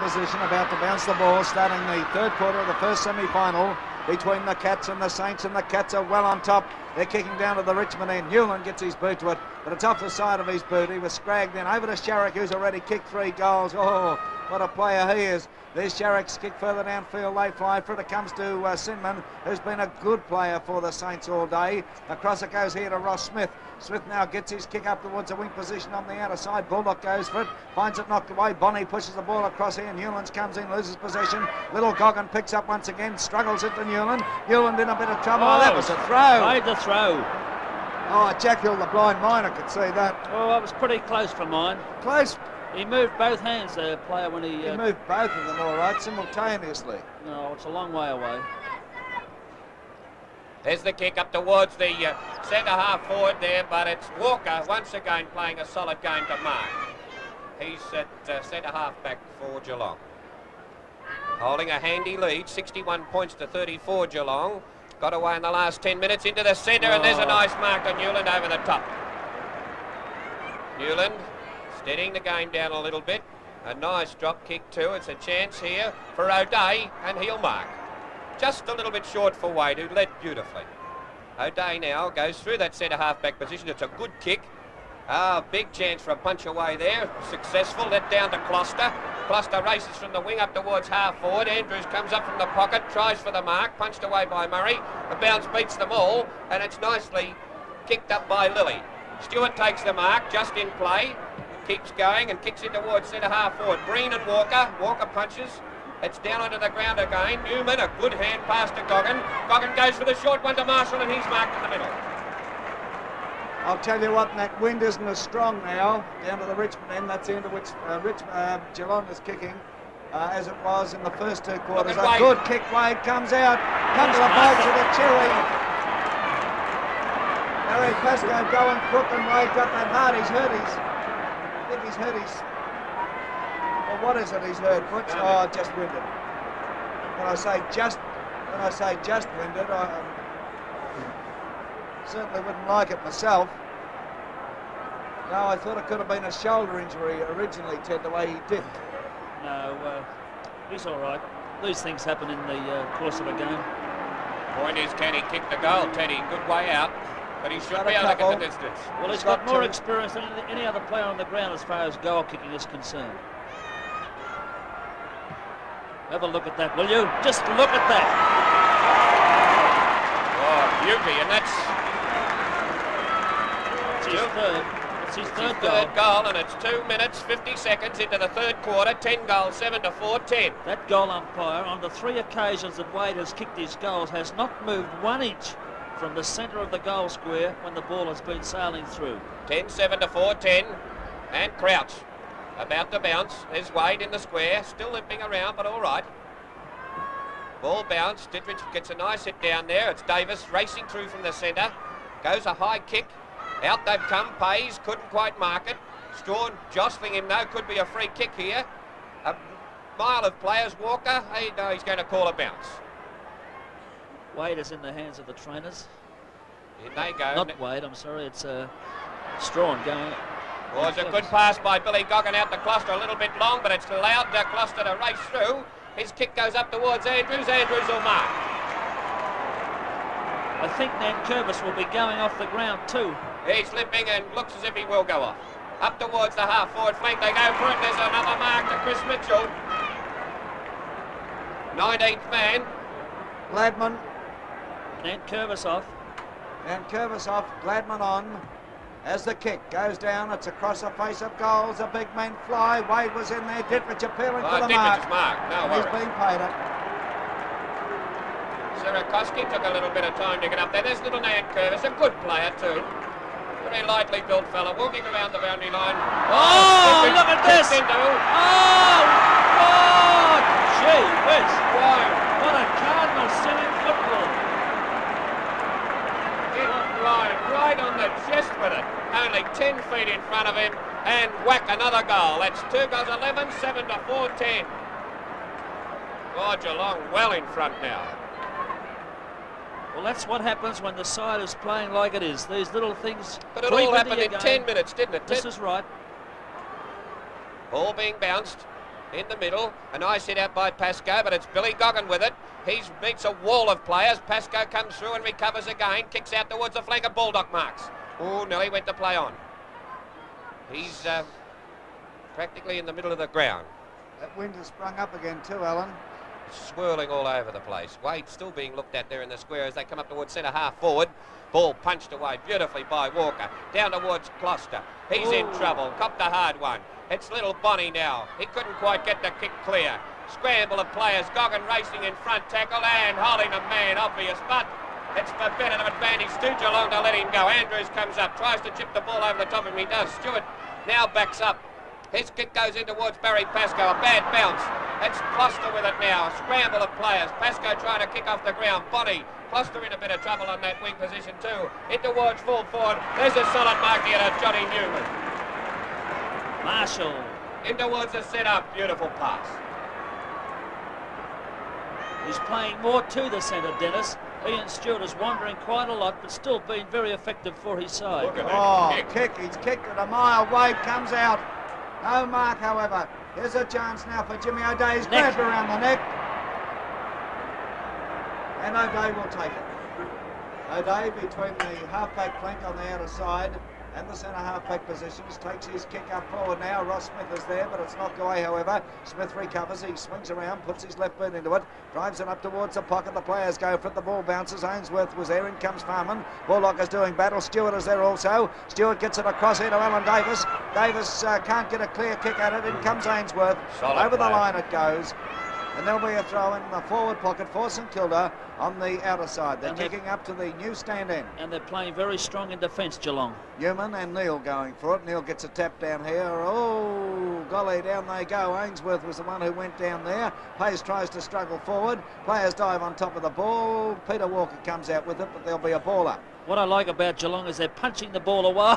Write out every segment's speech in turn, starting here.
position, about to bounce the ball, starting the third quarter of the first semi-final between the Cats and the Saints, and the Cats are well on top. They're kicking down to the Richmond end. Newland gets his boot to it, but it's off the side of his boot. He was scragged in over to Sharrock, who's already kicked 3 goals. Oh, what a player he is. There's Sharrock's kick further downfield. They fly for it. It comes to Sinman, who's been a good player for the Saints all day. Across it goes here to Ross Smith. Smith now gets his kick up towards the wing position on the outer side. Bullock goes for it, finds it knocked away. Bonnie pushes the ball across here. Newlands comes in, loses possession. Little Goggin picks up once again, struggles into Newland. Newland in a bit of trouble. Oh, that was a throw. Made the throw. Oh, Jack Hill, the blind miner, could see that. Oh, it was pretty close for mine. Close. He moved both hands, the player, when he... He moved both of them all right, simultaneously. No, it's a long way away. There's the kick up towards the centre half forward there, but it's Walker once again playing a solid game to mark. He's at centre half back for Geelong. Holding a handy lead, 61 points to 34 Geelong. Got away in the last 10 minutes into the centre, and there's a nice mark to Newland over the top. Newland steadying the game down a little bit. A nice drop kick too. It's a chance here for O'Day, and he'll mark. Just a little bit short for Wade, who led beautifully. O'Day now goes through that centre half-back position. It's a good kick. Big chance for a punch away there. Successful. Let down to Closter. Closter races from the wing up towards half-forward. Andrews comes up from the pocket, tries for the mark. Punched away by Murray. The bounce beats them all, and it's nicely kicked up by Lilly. Stewart takes the mark, just in play. Keeps going and kicks it towards centre half-forward. Breen and Walker. Walker punches. It's down onto the ground again. Newman, a good hand pass to Goggin. Goggin goes for the short one to Marshall, and he's marked in the middle. I'll tell you what, that wind isn't as strong now down to the Richmond end. That's the end of which Geelong is kicking as it was in the first 2 quarters. A good kick. Wade comes out. Comes to the boat to the cherry. Harry Pascoe going crook, and Wade got that hard. He's hurt his... I think he's hurt his... Well, what is it he's hurt, Butch? Oh, just winded. When I say just winded, I certainly wouldn't like it myself. No, I thought it could have been a shoulder injury originally, Ted, the way he did. No, he's all right. These things happen in the course of a game. Point is, can he kick the goal, Teddy? Good way out, but he should be able to get the distance. Well, he's got more experience than any other player on the ground as far as goal kicking is concerned. Have a look at that, will you? Just look at that. Oh, beauty, and that's his third. It's his third goal, and it's 2 minutes, 50 seconds into the third quarter. 10 goals, 7-4, 10. That goal umpire, on the 3 occasions that Wade has kicked his goals, has not moved 1 inch from the centre of the goal square when the ball has been sailing through. 10, 7-4, 10, and Crouch. About to bounce. There's Wade in the square, still limping around, but all right. Ball bounce. Dittrich gets a nice hit down there. It's Davis racing through from the centre. Goes a high kick. Out they've come. Pays. Couldn't quite mark it. Strawn jostling him though. Could be a free kick here. A mile of players. Walker. No, he's going to call a bounce. Wade is in the hands of the trainers. In they go. Not Wade, I'm sorry. It's Strawn going... Was a good pass by Billy Goggin out to Closter, a little bit long, but it's allowed Closter to race through. His kick goes up towards Andrews. Andrews will mark. I think Nankervis will be going off the ground too. He's slipping and looks as if he will go off. Up towards the half-forward flank, they go for it. There's another mark to Chris Mitchell. 19th man. Gladman. Nankervis off. Nankervis off, Gladman on. As the kick goes down, it's across the face of goals. The big men fly. Wade was in there. Dittrich appealing for the mark. No worries. He's been paid it. Sirakoski took a little bit of time to get up there. There's little Nankervis, a good player too. Very lightly built fella, walking around the boundary line. Oh, look at this! Oh, gee whiz! What a Cardinal sinning football! Right on the chest with it. Only 10 feet in front of him, and whack, another goal. That's 2 goals, 11, 7-4, 10. Oh, Geelong well in front now. Well, that's what happens when the side is playing like it is. These little things. But it all happened in 10 minutes, didn't it? This is right. Ball being bounced. in the middle. A nice hit out by Pascoe, but it's Billy Goggin with it. He meets a wall of players. Pascoe comes through and recovers again. Kicks out towards the flank of Baldock marks. Oh, nearly went to play on. He's practically in the middle of the ground. That wind has sprung up again too, Alan. Swirling all over the place. Wade still being looked at there in the square as they come up towards centre half forward. Ball punched away beautifully by Walker. Down towards Gloucester. He's in trouble. Copped a hard one. It's little Bonnie now. He couldn't quite get the kick clear. Scramble of players. Goggin racing in front tackle and holding a man. Obvious, but it's for better of advantage to Geelong to let him go. Andrews comes up. Tries to chip the ball over the top of him. He does. Stewart now backs up. His kick goes in towards Barry Pascoe. A bad bounce. It's Gloucester with it now. Scramble of players. Pascoe trying to kick off the ground. Bonnie. Gloucester in a bit of trouble on that wing position too. In towards full forward. There's a solid mark here to Johnny Newman. Marshall. In towards the set-up. Beautiful pass. He's playing more to the centre, Dennis. Ian Stewart is wandering quite a lot, but still being very effective for his side. Look at that kick. He's kicked it a mile. Wade comes out. No mark, however. Here's a chance now for Jimmy O'Day. He's grabbed around the neck. And O'Day will take it. O'Day between the half-back flank on the outer side and the centre half-back positions takes his kick up forward now. Ross Smith is there, but it's knocked away, however. Smith recovers. He swings around, puts his left boot into it, drives it up towards the pocket. The players go for it. The ball bounces. Ainsworth was there. In comes Farman. Baldock is doing battle. Stewart is there also. Stewart gets it across here to Alan Davis. Davis can't get a clear kick at it. In comes Ainsworth. Solid Over play. the line it goes. And there'll be a throw in the forward pocket for St Kilda on the outer side. They're kicking up to the new stand end. And they're playing very strong in defence, Geelong. Newman and Neil going for it. Neil gets a tap down here. Oh, golly, down they go. Ainsworth was the one who went down there. Hayes tries to struggle forward. Players dive on top of the ball. Peter Walker comes out with it, but there'll be a ball up. What I like about Geelong is they're punching the ball away.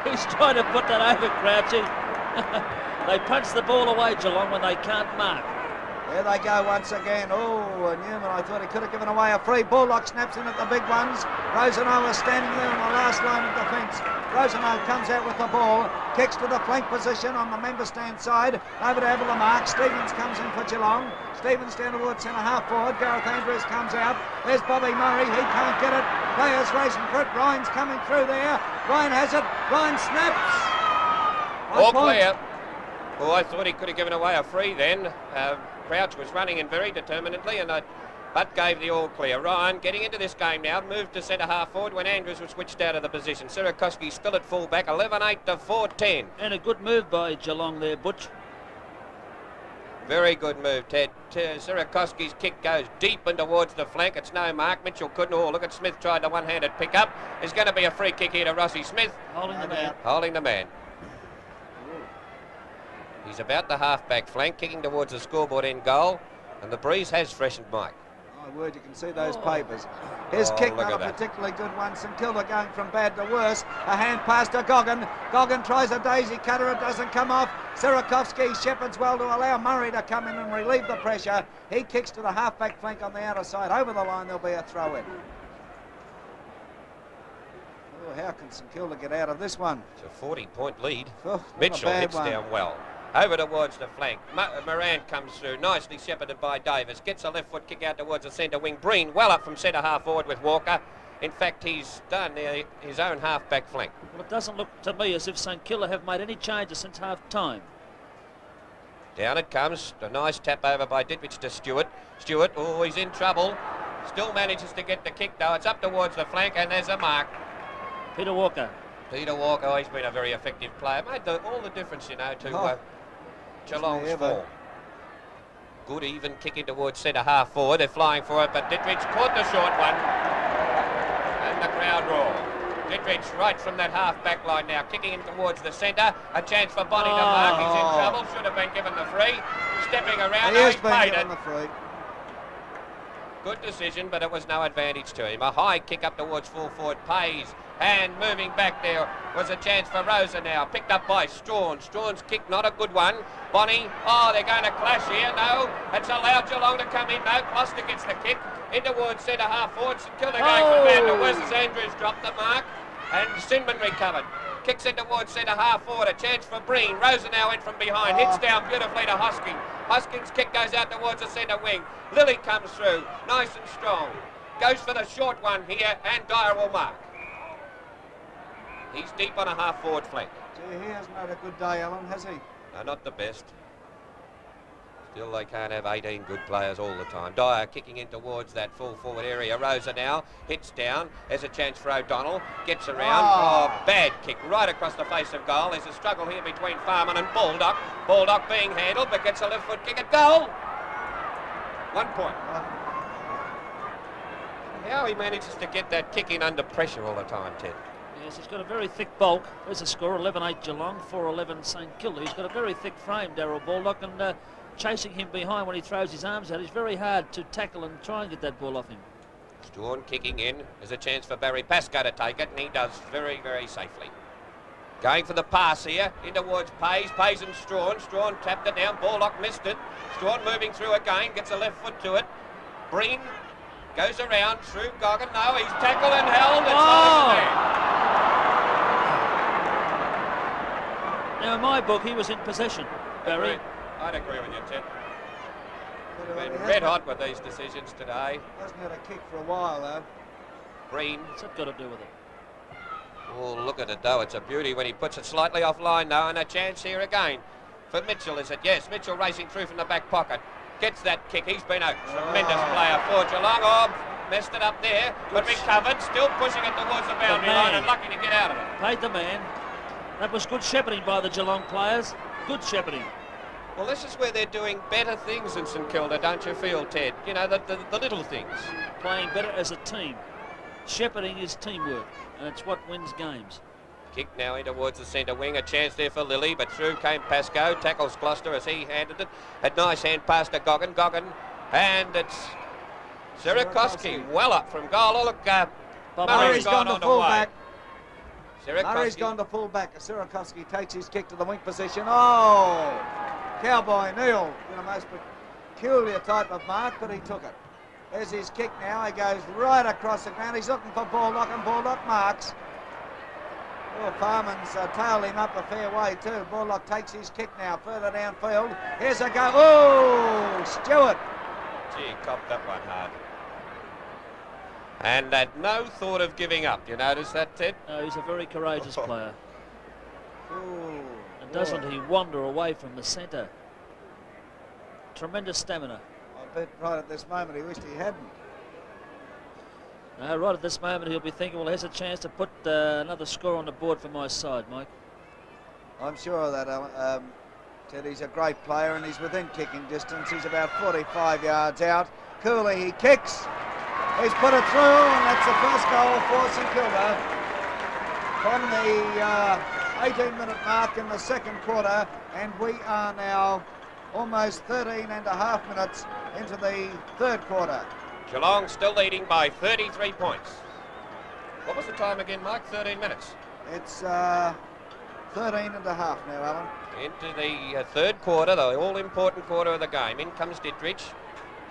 He's trying to put that over Crouchy. They punch the ball away, Geelong, when they can't mark. There they go once again. Oh, Newman, I thought he could have given away a free. Baldock snaps in at the big ones. Rosenau is standing there in the last line of defence. Rosenau comes out with the ball, kicks to the flank position on the member stand side, over to the mark. Stevens comes in for Geelong. Stevens down towards centre half forward. Gareth Andrews comes out. There's Bobby Murray. He can't get it. Players racing for it. Ryan's coming through there. Ryan has it. Ryan snaps. All clear. Oh, I thought he could have given away a free then. Crouch was running in very determinedly but gave the all clear. Ryan getting into this game now, moved to centre half forward when Andrews was switched out of the position. Sirakoski still at full back, 11-8 to 4-10. And a good move by Geelong there, Butch. Very good move, Ted. Sirakoski's kick goes deep and towards the flank. It's no mark. Mitchell couldn't. Oh, look at Smith tried the one-handed pick up. There's going to be a free kick here to Rossi Smith. Holding the man. Holding the man. He's about the half-back flank, kicking towards the scoreboard end goal, and the breeze has freshened, Mike. My word, you can see those papers. His kick, look not at a that. particularly good one. St Kilda going from bad to worse. A hand pass to Goggin. Goggin tries a daisy cutter. It doesn't come off. Sirakovsky shepherds well to allow Murray to come in and relieve the pressure. He kicks to the half-back flank on the outer side. Over the line, there'll be a throw-in. Oh, how can St Kilda get out of this one? It's a 40-point lead. Oh, what a Mitchell bad hits one. down well. Over towards the flank. Moran comes through, nicely shepherded by Davis. Gets a left foot kick out towards the centre wing. Breen well up from centre half forward with Walker. In fact, he's done his own half-back flank. Well, it doesn't look to me as if St Kilda have made any changes since half-time. Down it comes. A nice tap over by Ditwich to Stewart. Stewart, oh, he's in trouble. Still manages to get the kick, though. It's up towards the flank, and there's a mark. Peter Walker. Peter Walker, oh, he's been a very effective player. Made all the difference, you know, to Geelong's form. Good even kicking towards centre half forward. They're flying for it, but Dittrich caught the short one. And the crowd roar. Dittrich right from that half back line now, kicking in towards the centre. A chance for Bonnie to mark. He's in trouble. Should have been given the free. Stepping around. He has He's been paid given it. the free. Good decision, but it was no advantage to him. A high kick up towards full forward pays. And moving back there was a chance for Rosa now. Picked up by Strawn. Strawn's kick, not a good one. Bonnie, oh, they're going to clash here. No, it's allowed Geelong to come in. No, Gloucester gets the kick. In towards centre half forward. St Kilda going from bad to worse as Andrews dropped the mark. And Sinman recovered. Kicks in towards centre half forward. A chance for Breen. Rosenau in from behind. Hits down beautifully to Hosking. Hosking's kick goes out towards the centre wing. Lilly comes through. Nice and strong. Goes for the short one here, and Dyer will mark. He's deep on a half forward flank. Gee, he hasn't had a good day, Alan, has he? No, not the best. Still, they can't have 18 good players all the time. Dyer kicking in towards that full forward area. Rosa now hits down. There's a chance for O'Donnell. Gets around. Oh, bad kick right across the face of goal. There's a struggle here between Farman and Baldock. Baldock being handled, but gets a left foot kick at goal. 1 point. How he manages to get that kick in under pressure all the time, Ted. Yes, he's got a very thick bulk. There's a score, 11-8 Geelong, 4-11 St Kilda. He's got a very thick frame, Darryl Baldock, and chasing him behind when he throws his arms out, it's very hard to tackle and try and get that ball off him. Strawn kicking in. There's a chance for Barry Pascoe to take it, and he does very, very safely. Going for the pass here, in towards Pays and Strawn. Strawn tapped it down, Baldock missed it. Strawn moving through again, gets a left foot to it. Breen goes around through Goggin. No, he's tackled and held. It's Now, in my book, he was in possession, Barry. I'd agree with you, Ted. Been red hot with these decisions today. Hasn't had a kick for a while, though. Breen. What's that got to do with it? Oh, look at it, though. It's a beauty when he puts it slightly offline, though, and a chance here again. For Mitchell, is it? Yes, Mitchell racing through from the back pocket. Gets that kick. He's been a tremendous player for Geelong. Oh, messed it up there, but recovered. Still pushing it towards the boundary line and lucky to get out of it. Paid the man. That was good shepherding by the Geelong players. Good shepherding. Well, this is where they're doing better things in St Kilda, don't you feel, Ted? You know, the little things. Playing better as a team. Shepherding is teamwork, and it's what wins games. Kick now in towards the centre wing. A chance there for Lilly, but through came Pascoe. Tackles Gloucester as he handed it. A nice hand pass to Goggin. And it's Sierakowski well up from goal. Oh, look, Murray's gone to full back. Murray's gone to full back. Sierakowski takes his kick to the wing position. Oh! Cowboy Neil in a most peculiar type of mark, but he took it. There's his kick now. He goes right across the ground. He's looking for Baldock, and Baldock marks. Oh, Farman's tailed him up a fair way too. Baldock takes his kick now further downfield. Here's a go. Oh, Stewart. Gee, copped that one hard. And had no thought of giving up. You notice that, Ted? No, he's a very courageous player. Ooh, and doesn't he wander away from the centre? Tremendous stamina. I bet right at this moment he wished he hadn't. Right at this moment he'll be thinking, well, here's a chance to put another score on the board for my side, Mike. I'm sure of that, Ted. He's a great player and he's within kicking distance. He's about 45 yards out. Cooley, he kicks. He's put it through, and that's the first goal for St Kilda from the 18-minute mark in the second quarter, and we are now almost 13 and a half minutes into the third quarter. Geelong still leading by 33 points. What was the time again, Mike? 13 minutes. It's 13 and a half now, Alan. Into the third quarter, the all-important quarter of the game. In comes Dittrich.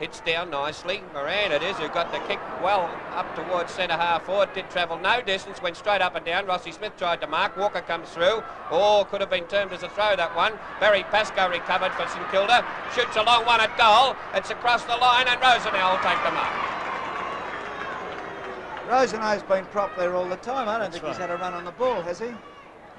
Hits down nicely. Moran it is, who got the kick well up towards centre half forward. Did travel no distance, went straight up and down. Rossi Smith tried to mark. Walker comes through. Oh, could have been termed as a throw, that one. Barry Pascoe recovered for St Kilda. Shoots a long one at goal. It's across the line, and Rosenau will take the mark. Rosenau's been propped there all the time. I don't think he's had a run on the ball, has he?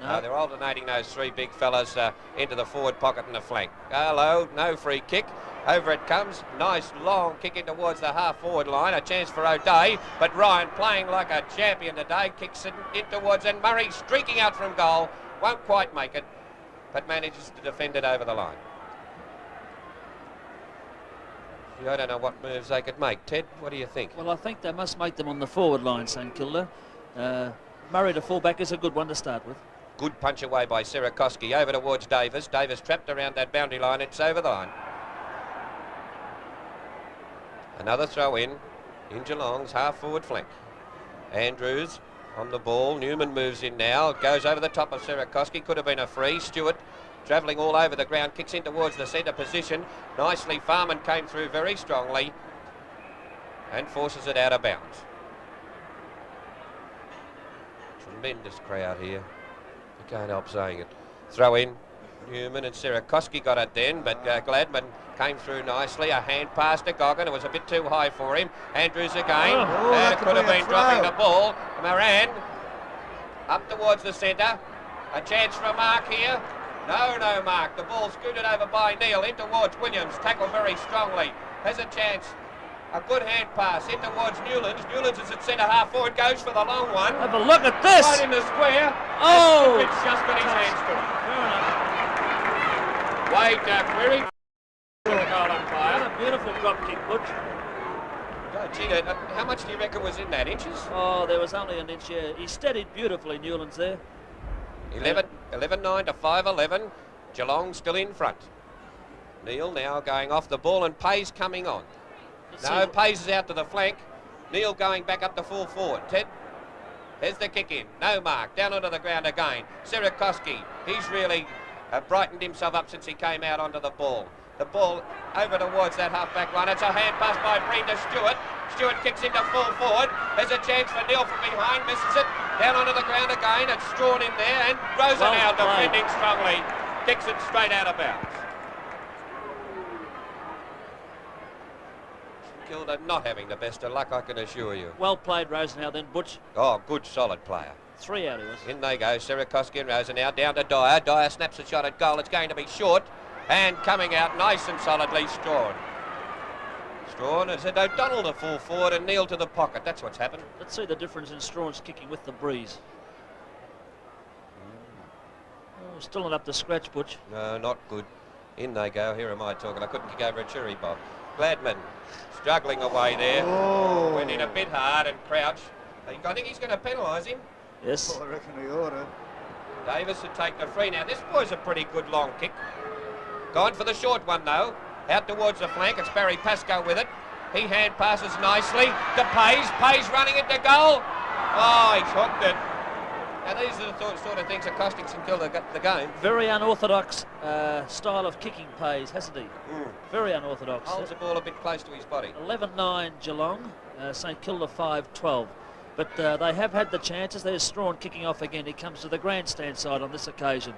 No, they're alternating those three big fellas into the forward pocket and the flank. Hello, no free kick. Over it comes. Nice long kick in towards the half-forward line. A chance for O'Day, but Ryan playing like a champion today. Kicks it in towards, and Murray streaking out from goal. Won't quite make it, but manages to defend it over the line. I don't know what moves they could make. Ted, what do you think? Well, I think they must make them on the forward line, St Kilda. Murray to full-back is a good one to start with. Good punch away by Sierakowski. Over towards Davis. Davis trapped around that boundary line. It's over the line. Another throw in Geelong's half-forward flank. Andrews on the ball. Newman moves in now. Goes over the top of Sierakowski. Could have been a free. Stewart travelling all over the ground. Kicks in towards the centre position. Nicely, Farman came through very strongly and forces it out of bounds. Tremendous crowd here. I can't help saying it. Throw in. Newman and Sirakoski got it then, but Gladman came through nicely. A hand pass to Goggin. It was a bit too high for him. Andrews again. that Could have been throw. dropping the ball. Moran up towards the centre. A chance for a mark here. No mark. The ball scooted over by Neil in towards Williams. Tackled very strongly. Has a chance. A good hand pass in towards Newlands. Newlands is at centre half forward. Goes for the long one. Have a look at this. Right in the square. Oh! It's just got his hands to it. Fair enough. Wade query. The goal umpire. What a beautiful drop kick, Butch. Oh, gee, how much do you reckon was in that? Inches? Oh, there was only an inch. Yeah. He steadied beautifully, Newlands there. 11-9 to 5-11. Geelong still in front. Neil now going off the ball and Pay's coming on. No, Pay's is out to the flank. Neil going back up to full forward. Ted, there's the kick in. No mark. Down onto the ground again. Sirakoski, he's really brightened himself up since he came out onto the ball. The ball over towards that half-back line. It's a hand pass by Brenda Stewart. Stewart kicks into full forward. There's a chance for Neil from behind. Misses it. Down onto the ground again. It's drawn in there. And Rosenau defending strongly. Kicks it straight out of bounds. Kilda not having the best of luck, I can assure you. Well played, Rosenau, then, Butch. Oh, good, solid player. 3 out he was. In they go, Sirakoski and Rosenau down to Dyer. Dyer snaps a shot at goal. It's going to be short. And coming out nice and solidly, Strawn. Strawn has had O'Donnell to full forward and Neil to the pocket. That's what's happened. Let's see the difference in Strawn's kicking with the breeze. Oh, still not up to scratch, Butch. No, not good. In they go. Here am I talking. I couldn't kick over a cherry bomb. Gladman struggling away there. Oh. Went in a bit hard and Crouch. I think he's going to penalise him. Yes. I reckon he ought to. Davis would take the free. Now, this boy's a pretty good long kick. Gone for the short one, though. Out towards the flank. It's Barry Pascoe with it. He hand passes nicely to Pays. Pays running into goal. Oh, he's hooked it. Now, these are the sort of things that costing St Kilda the game. Very unorthodox style of kicking, Pays, hasn't he? Very unorthodox. Holds the ball a bit close to his body. 11-9 Geelong, St Kilda 5-12. But they have had the chances. There's Strawn kicking off again. He comes to the grandstand side on this occasion.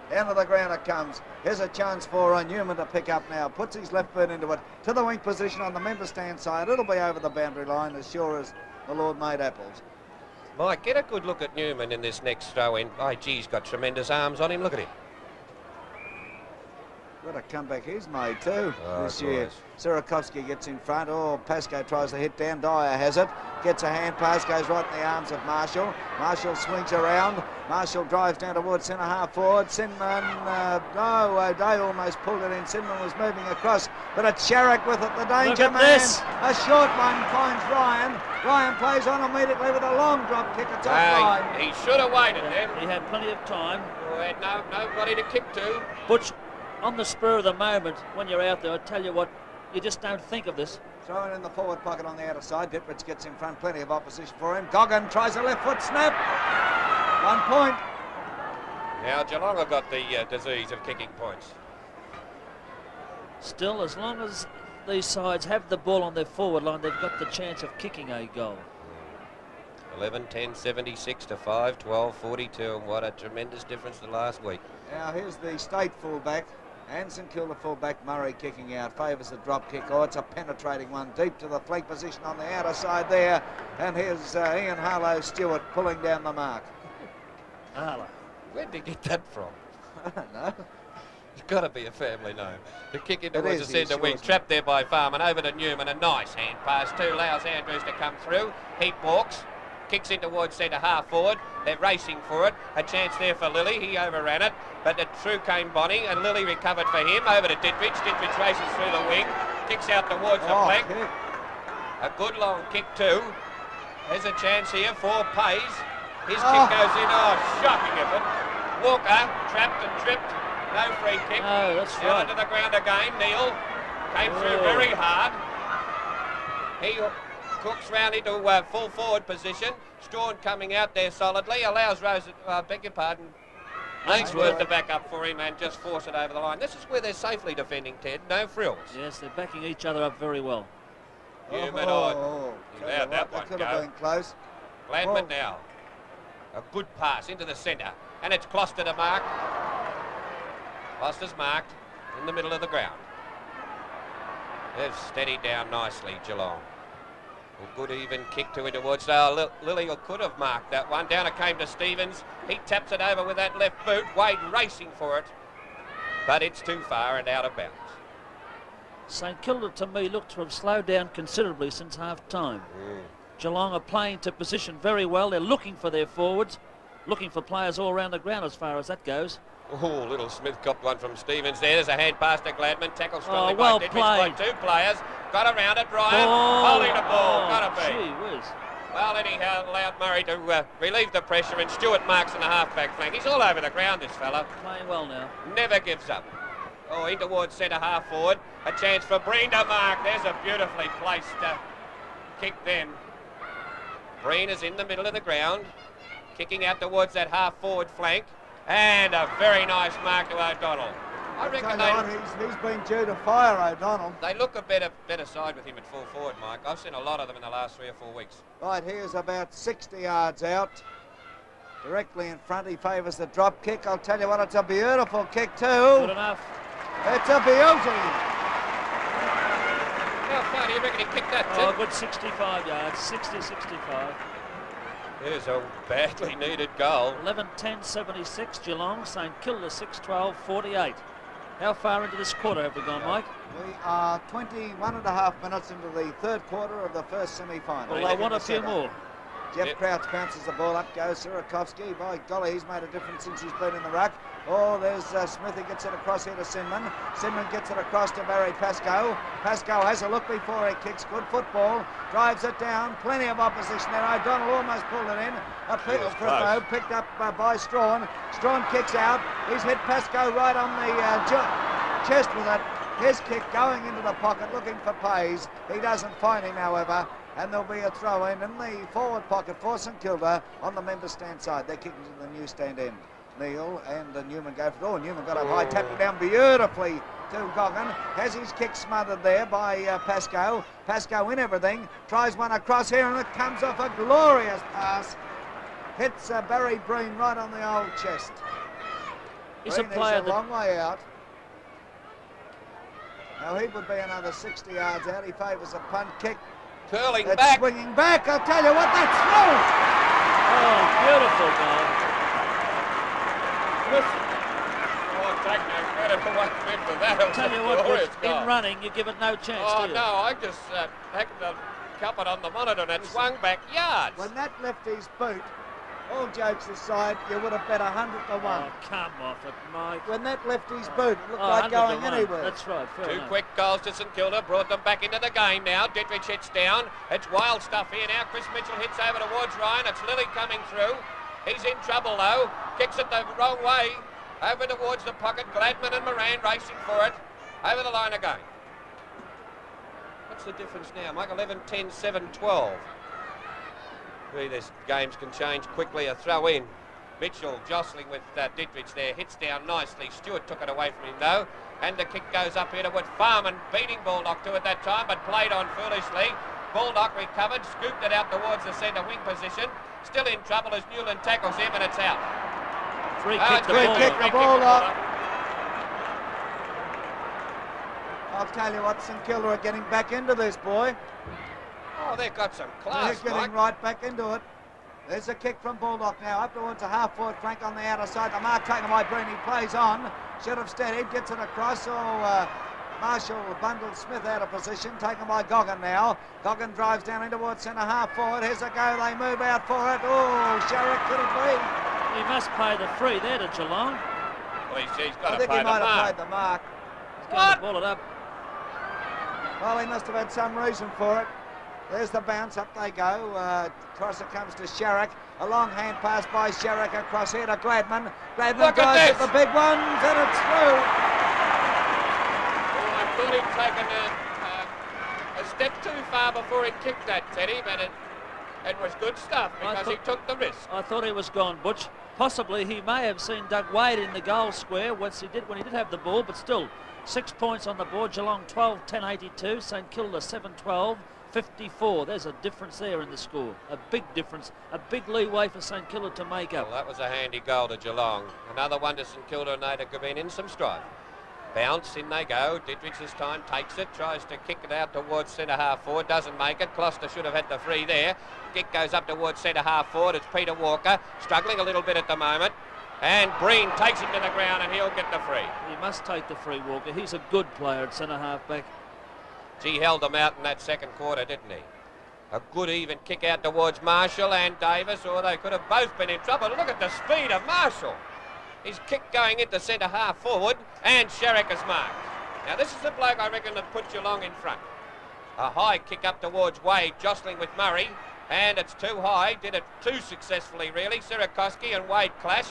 Down to the ground it comes. Here's a chance for Newman to pick up now. Puts his left foot into it. To the wing position on the member stand side. It'll be over the boundary line as sure as the Lord made apples. Mike, get a good look at Newman in this next throw-in. Oh, gee, he's got tremendous arms on him. Look at him. What a comeback he's made too this year. Nice. Sirakoski gets in front. Oh, Pascoe tries to hit down. Dyer has it. Gets a hand pass. Goes right in the arms of Marshall. Marshall swings around. Marshall drives down towards centre half forward. Sinman, O'Day almost pulled it in. Sinman was moving across. But it's Sharrock with it. The danger man. This. A short one finds Ryan. Ryan plays on immediately with a long drop kick. It's offline. He should have waited then. He had plenty of time. Oh, had nobody to kick to. Butch, on the spur of the moment, when you're out there, I tell you what, you just don't think of this. Thrown in the forward pocket on the outer side. Dittrich gets in front. Plenty of opposition for him. Goggin tries a left foot snap. 1 point. Now Geelong have got the disease of kicking points. Still, as long as these sides have the ball on their forward line, they've got the chance of kicking a goal. 11-10, 76 to 5, 12-42, and what a tremendous difference the last week. Now here's the state fullback and St Kilda fullback Murray kicking out. Favours the drop kick. Oh, it's a penetrating one deep to the flank position on the outer side there. And here's Ian Harlow Stewart pulling down the mark. Harlow. Where did he get that from? I don't know. It's got to be a family name. The kick in It towards is, the centre sure wing, is. trapped there by Farman, over to Newman, a nice hand pass too, allows Andrews to come through. He walks, kicks in towards centre half forward, they're racing for it, a chance there for Lilly, he overran it, but through came Bonnie, and Lilly recovered for him, over to Dittrich, Dittrich races through the wing, kicks out towards the flank, Kick. a good long kick too. There's a chance here for Pays, his kick goes in, shocking effort. Walker, trapped and tripped, no free kick. No, that's Down right. onto the ground again. Neil came through very hard. He cooks round into full forward position. Strawn coming out there solidly. Allows Rose, beg your pardon, Ainsworth to back up for him and just force it over the line. This is where they're safely defending, Ted. No frills. Yes, they're backing each other up very well. Newman he Tell allowed you that what, one could go. have been close. Gladman now. A good pass into the centre, and it's Gloucester to mark. Gloucester's marked in the middle of the ground. They've steadied down nicely, Geelong. A good even kick to it towards Lily could have marked that one. Down it came to Stevens. He taps it over with that left boot. Wade racing for it, but it's too far and out of bounds. St Kilda, to me, looked to have slowed down considerably since half-time. Geelong are playing to position very well. They're looking for their forwards, looking for players all around the ground as far as that goes. Oh, Little Smith copped one from Stevens there. There's a hand pass to Gladman. Tackle strongly well by Dittrich by two players. Got around it, Ryan. Holding the ball. Gotta be. Gee whiz. Well, then he allowed Murray to relieve the pressure, and Stewart marks in the half-back flank. He's all over the ground, this fella. Playing well now. Never gives up. Oh, in towards centre half forward. A chance for Breen to mark. There's a beautifully placed kick then. Breen is in the middle of the ground, kicking out towards that half forward flank. And a very nice mark to O'Donnell. I reckon he's been due to fire, O'Donnell. They look a better side with him at full forward, Mike. I've seen a lot of them in the last 3 or 4 weeks. Right, here's about 60 yards out. Directly in front, he favours the drop kick. I'll tell you what, it's a beautiful kick too. Good enough. It's a beauty. How far do you reckon he kicked that, Tim? Oh, good 65 yards, 60-65. Here's a badly needed goal. 11-10-76, Geelong, St Kilda 6-12-48. How far into this quarter have we gone, Mike? We are 21 and a half minutes into the third quarter of the first semi-final. Well, I want a few more. Jeff Crouch bounces the ball up, goes Surakovsky. By golly, he's made a difference since he's been in the ruck. Oh, there's Smith. He gets it across here to Sinman. Sinman gets it across to Barry Pascoe. Pascoe has a look before he kicks. Good football. Drives it down. Plenty of opposition there. O'Donnell almost pulled it in. A picked up by Strawn. Strawn kicks out. He's hit Pascoe right on the chest with it. His kick going into the pocket, looking for Pays. He doesn't find him, however. And there'll be a throw in the forward pocket for St Kilda on the member stand side. They're kicking to the new stand end. Neil and Newman go for it. Oh, Newman got a high tapping down beautifully to Goggin. Has his kick smothered there by Pascoe. Pascoe in everything. Tries one across here and it comes off a glorious pass. Hits Barry Breen right on the old chest. He's a player a long way out. Now he would be another 60 yards out. He favours a punt kick. Curling That's back. Swinging back. I'll tell you what, that's through. Oh, beautiful goal. Oh, take no credit for what meant for that. I'll tell you what, Butch, in running, you give it no chance, do you? No, I just happened to cup it on the monitor and it swung back yards. When that left his boot, all jokes aside, you would have bet 100 to 1. Oh, come off it, Mike. When that left his boot, it looked like going anywhere. That's right, fair enough. Quick goals to St Kilda, brought them back into the game now. Dittrich hits down. It's wild stuff here now. Chris Mitchell hits over towards Ryan. It's Lilly coming through. He's in trouble though. Kicks it the wrong way. Over towards the pocket. Gladman and Moran racing for it. Over the line again. What's the difference now, Mike? 11-10, 7-12. Really, this games can change quickly. A throw in. Mitchell jostling with Dittrich there. Hits down nicely. Stewart took it away from him though. And the kick goes up here towards Farman. Beating Baldock to at that time, but played on foolishly. Baldock recovered. Scooped it out towards the centre wing position. Still in trouble as Newland tackles him and it's out. Free kick the ball up. I'll tell you what, St Kilda are getting back into this, boy. Oh, they've got some class, They're getting right back into it. There's a kick from Baldock now, up towards a half-forward flank on the outer side. The mark taken by Breen, he plays on. Should have steadied, gets it across. Marshall bundled Smith out of position, taken by Goggin now. Goggin drives down in towards centre half-forward. Here's a go, they move out for it. Oh, Sherrick, could it be? He must pay the free there to Geelong. Well, he's got to pay the mark. I think he might have paid the mark. He's going to ball it up. Well, he must have had some reason for it. There's the bounce, up they go. Crosser comes to Sherrick. A long hand pass by Sherrick across here to Gladman. Gladman drives at the big ones and it's through. Oh, I thought he'd taken a step too far before he kicked that, Teddy, but it was good stuff because he took the risk. I thought he was gone, Butch. Possibly he may have seen Doug Wade in the goal square when he did have the ball, but still 6 points on the board. Geelong 12-10-82, St Kilda 7-12. 54. There's a difference there in the score. A big difference. A big leeway for St Kilda to make up. Well, that was a handy goal to Geelong. Another one to St Kilda, and they'd have been in some strife. Bounce, in they go. Dittrich this time takes it, tries to kick it out towards centre half forward, doesn't make it. Gloucester should have had the free there. Kick goes up towards centre half forward. It's Peter Walker, struggling a little bit at the moment. And Breen takes him to the ground and he'll get the free. He must take the free, Walker. He's a good player at centre half back. He held them out in that second quarter, didn't he? A good even kick out towards Marshall and Davis, or they could have both been in trouble. Look at the speed of Marshall. His kick going into centre half forward, and Sherrick is marked. Now this is the bloke I reckon that put Geelong in front. A high kick up towards Wade, jostling with Murray, and it's too high. Did it too successfully, really. Sirakoski and Wade clash.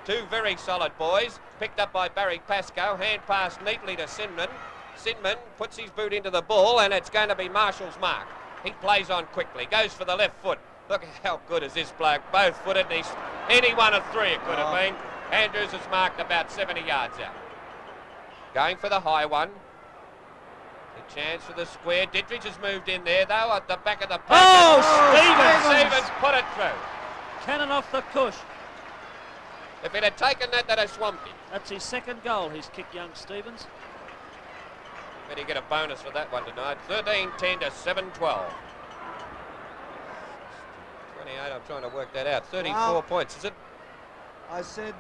Two very solid boys. Picked up by Barry Pascoe. Hand pass neatly to Sinman. Sinman puts his boot into the ball, and it's going to be Marshall's mark. He plays on quickly, goes for the left foot. Look how good is this bloke, both-footed. He's any one of three it could have been. Andrews is marked about 70 yards out. Going for the high one. The chance for the square. Dittrich has moved in there, though, at the back of the pack. Oh, Stevens put it through. Cannon off the cush. If it had taken that, they'd have swamped him. That's his second goal. He's kicked young Stevens. But he get a bonus for that one tonight. 13-10 to 7-12. 28, I'm trying to work that out. 34 points, is it? I said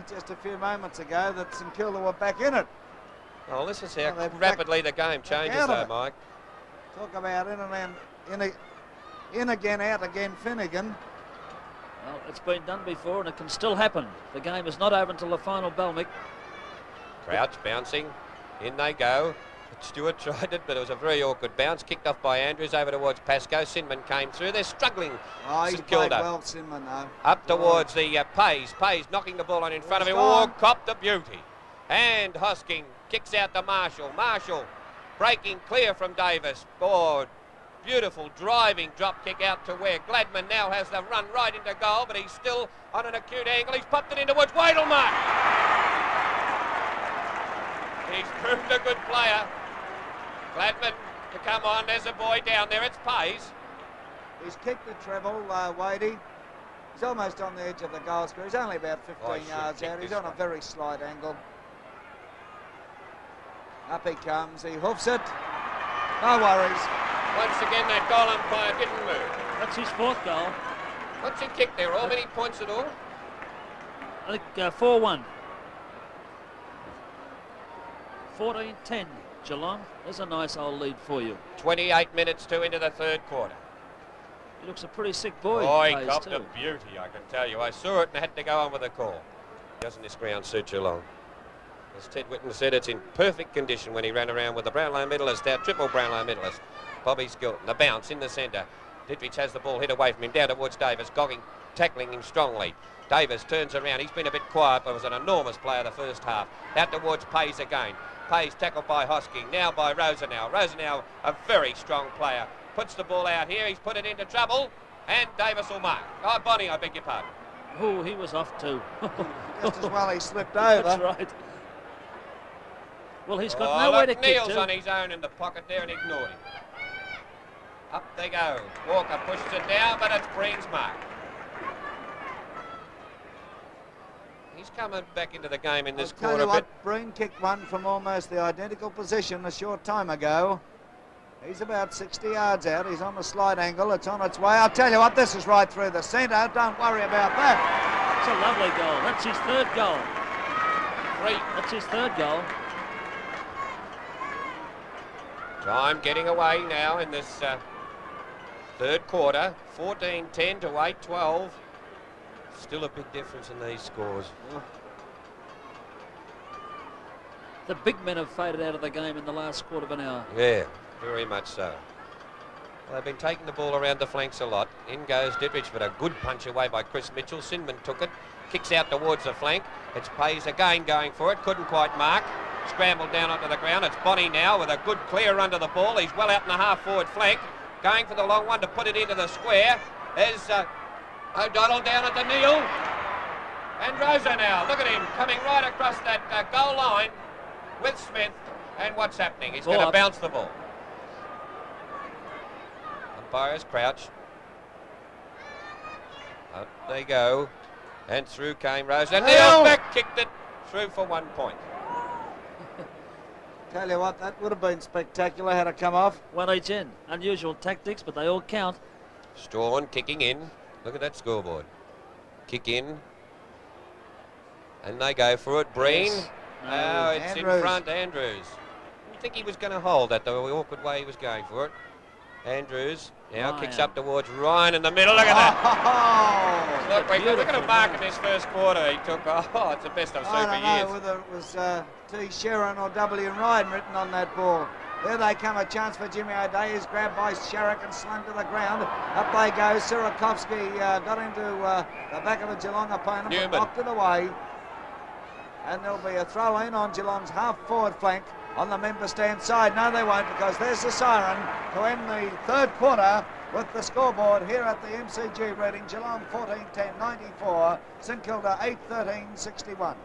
just a few moments ago that St Kilda were back in it. Oh, this is how rapidly the game changes, though, Mike. Talk about in again, out again, Finnegan. Well, it's been done before, and it can still happen. The game is not over until the final bell, Mick. Crouch bouncing. In they go. Stewart tried it, but it was a very awkward bounce. Kicked off by Andrews over towards Pascoe. Sinman came through. They're struggling. Oh, he's St Kilda. played well, Sinman, though. Up towards the Pays. Pays knocking the ball on in front of him. Oh, copped a beauty. And Hosking kicks out to Marshall. Marshall breaking clear from Davis. Oh, beautiful driving drop kick out to where Gladman now has the run right into goal, but he's still on an acute angle. He's popped it into towards Wadelmark. He's proved a good player. Gladman to come on. There's a boy down there. It's Pays. He's kicked the treble, Wadey. He's almost on the edge of the goal square. He's only about 15 yards out. He's on a very slight angle. Up he comes. He hoofs it. No worries. Once again, that goal umpire didn't move. That's his fourth goal. What's he kicked there? All many points at all? I think 4-1. 14-10. Geelong, there's a nice old lead for you. 28 minutes into the third quarter. He looks a pretty sick boy. Oh, he copped a beauty, I can tell you. I saw it and had to go on with a call. Doesn't this ground suit Geelong? As Ted Whitten said, it's in perfect condition when he ran around with the Brownlow medalist, our triple Brownlow medalist, Bobby Skilton. The bounce in the centre. Dittrich has the ball hit away from him, down towards Davis, tackling him strongly. Davis turns around. He's been a bit quiet, but was an enormous player the first half. Out towards Pays again. Pays tackled by Hosking, now by Rosenau. Rosenau, a very strong player. Puts the ball out here. He's put it into trouble, and Davis will mark. Oh, Bonnie, I beg your pardon. Oh, he was off too. Just as well he slipped over. That's right. Well, he's got nowhere to kick Neal's to. on his own in the pocket there and ignored him. Up they go. Walker pushes it down, but it's Breen's mark. He's coming back into the game in this quarter. Breen kicked one from almost the identical position a short time ago. He's about 60 yards out. He's on a slight angle. It's on its way. I'll tell you what, this is right through the centre. Don't worry about that. It's a lovely goal. That's his third goal. That's his third goal. Time getting away now in this third quarter. 14-10 to 8-12. Still a big difference in these scores. The big men have faded out of the game in the last quarter of an hour. Yeah, very much so. Well, they've been taking the ball around the flanks a lot. In goes Dittrich, but a good punch away by Chris Mitchell. Sinman took it, kicks out towards the flank. It's Pays again going for it, couldn't quite mark. Scrambled down onto the ground. It's Bonnie now with a good clear run to the ball. He's well out in the half-forward flank. Going for the long one to put it into the square. There's O'Donnell down at the Neal. And Rosa now, look at him, coming right across that goal line with Smith. And what's happening? He's going to bounce the ball. umpires crouch. Up they go. And through came Rose. And Neil back kicked it through for 1 point. Tell you what, that would have been spectacular had it come off. 1 each in. Unusual tactics, but they all count. Strawn kicking in. Look at that scoreboard. Kick in. And they go for it. Breen. Yes. No, it's Andrews. in front. Andrews. You think he was going to hold that, the awkward way he was going for it. Andrews now kicks up towards Ryan in the middle. Look at that. Look, we're going to mark in this first quarter. He took, it's the best I've seen for years. I don't know whether it was T. Sharon or W. Ryan written on that ball. There they come, a chance for Jimmy O'Day. He's grabbed by Sharrock and slung to the ground. Up they go. Sirakovsky got into the back of a Geelong opponent, but knocked it away. And there'll be a throw in on Geelong's half-forward flank on the member stand side. No, they won't, because there's the siren to end the third quarter with the scoreboard here at the MCG reading. Geelong 14-10-94, St Kilda 8-13-61.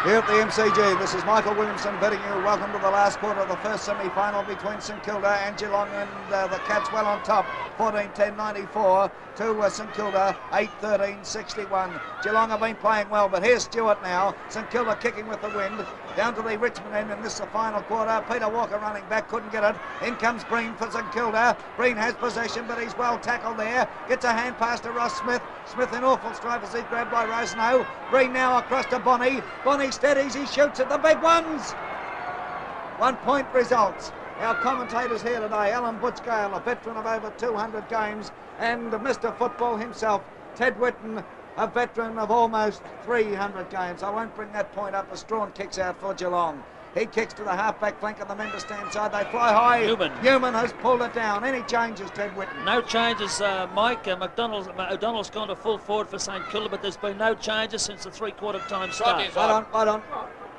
Here at the MCG, this is Michael Williamson bidding you welcome to the last quarter of the first semi-final between St Kilda and Geelong, and the Cats well on top, 14-10-94 to St Kilda 8-13-61. Geelong have been playing well, but here's Stewart now. St Kilda kicking with the wind down to the Richmond end, and this is the final quarter. Peter Walker running back, couldn't get it. In comes Breen for St Kilda. Breen has possession, but he's well tackled there. Gets a hand pass to Ross Smith. Smith in awful strife as he's grabbed by Rosenau. Breen now across to Bonnie. Bonnie steadies, he shoots at the big ones. 1 point results. Our commentators here today, Alan Butchgale, a veteran of over 200 games, and Mr. Football himself, Ted Whitten, a veteran of almost 300 games. I won't bring that point up as Strawn kicks out for Geelong. He kicks to the half-back flank on the member stand side. They fly high. Newman has pulled it down. Any changes, Ted Whitten? No changes, Mike. O'Donnell's gone to full forward for St Kilda, but there's been no changes since the three-quarter time start. Wait on.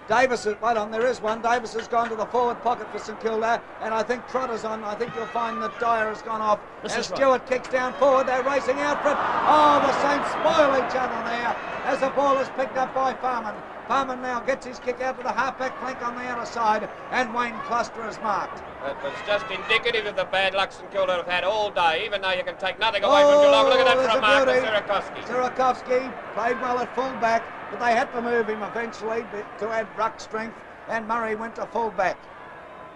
Davis, wait on, there is one. Davis has gone to the forward pocket for St Kilda, and I think Trotter's on. I think you'll find that Dyer has gone off. As Stewart kicks down forward, they're racing out for it. Oh, the Saints spoil each other there as the ball is picked up by Farman. Farman now gets his kick out to the half-back flank on the outer side, and Wayne Cluster is marked. It was just indicative of the bad luck St Kilda have had all day, even though you can take nothing away from Geelong. Look at that for a mark of Sirakovsky. Sirakovsky played well at full-back, but they had to move him eventually to add ruck strength, and Murray went to full-back.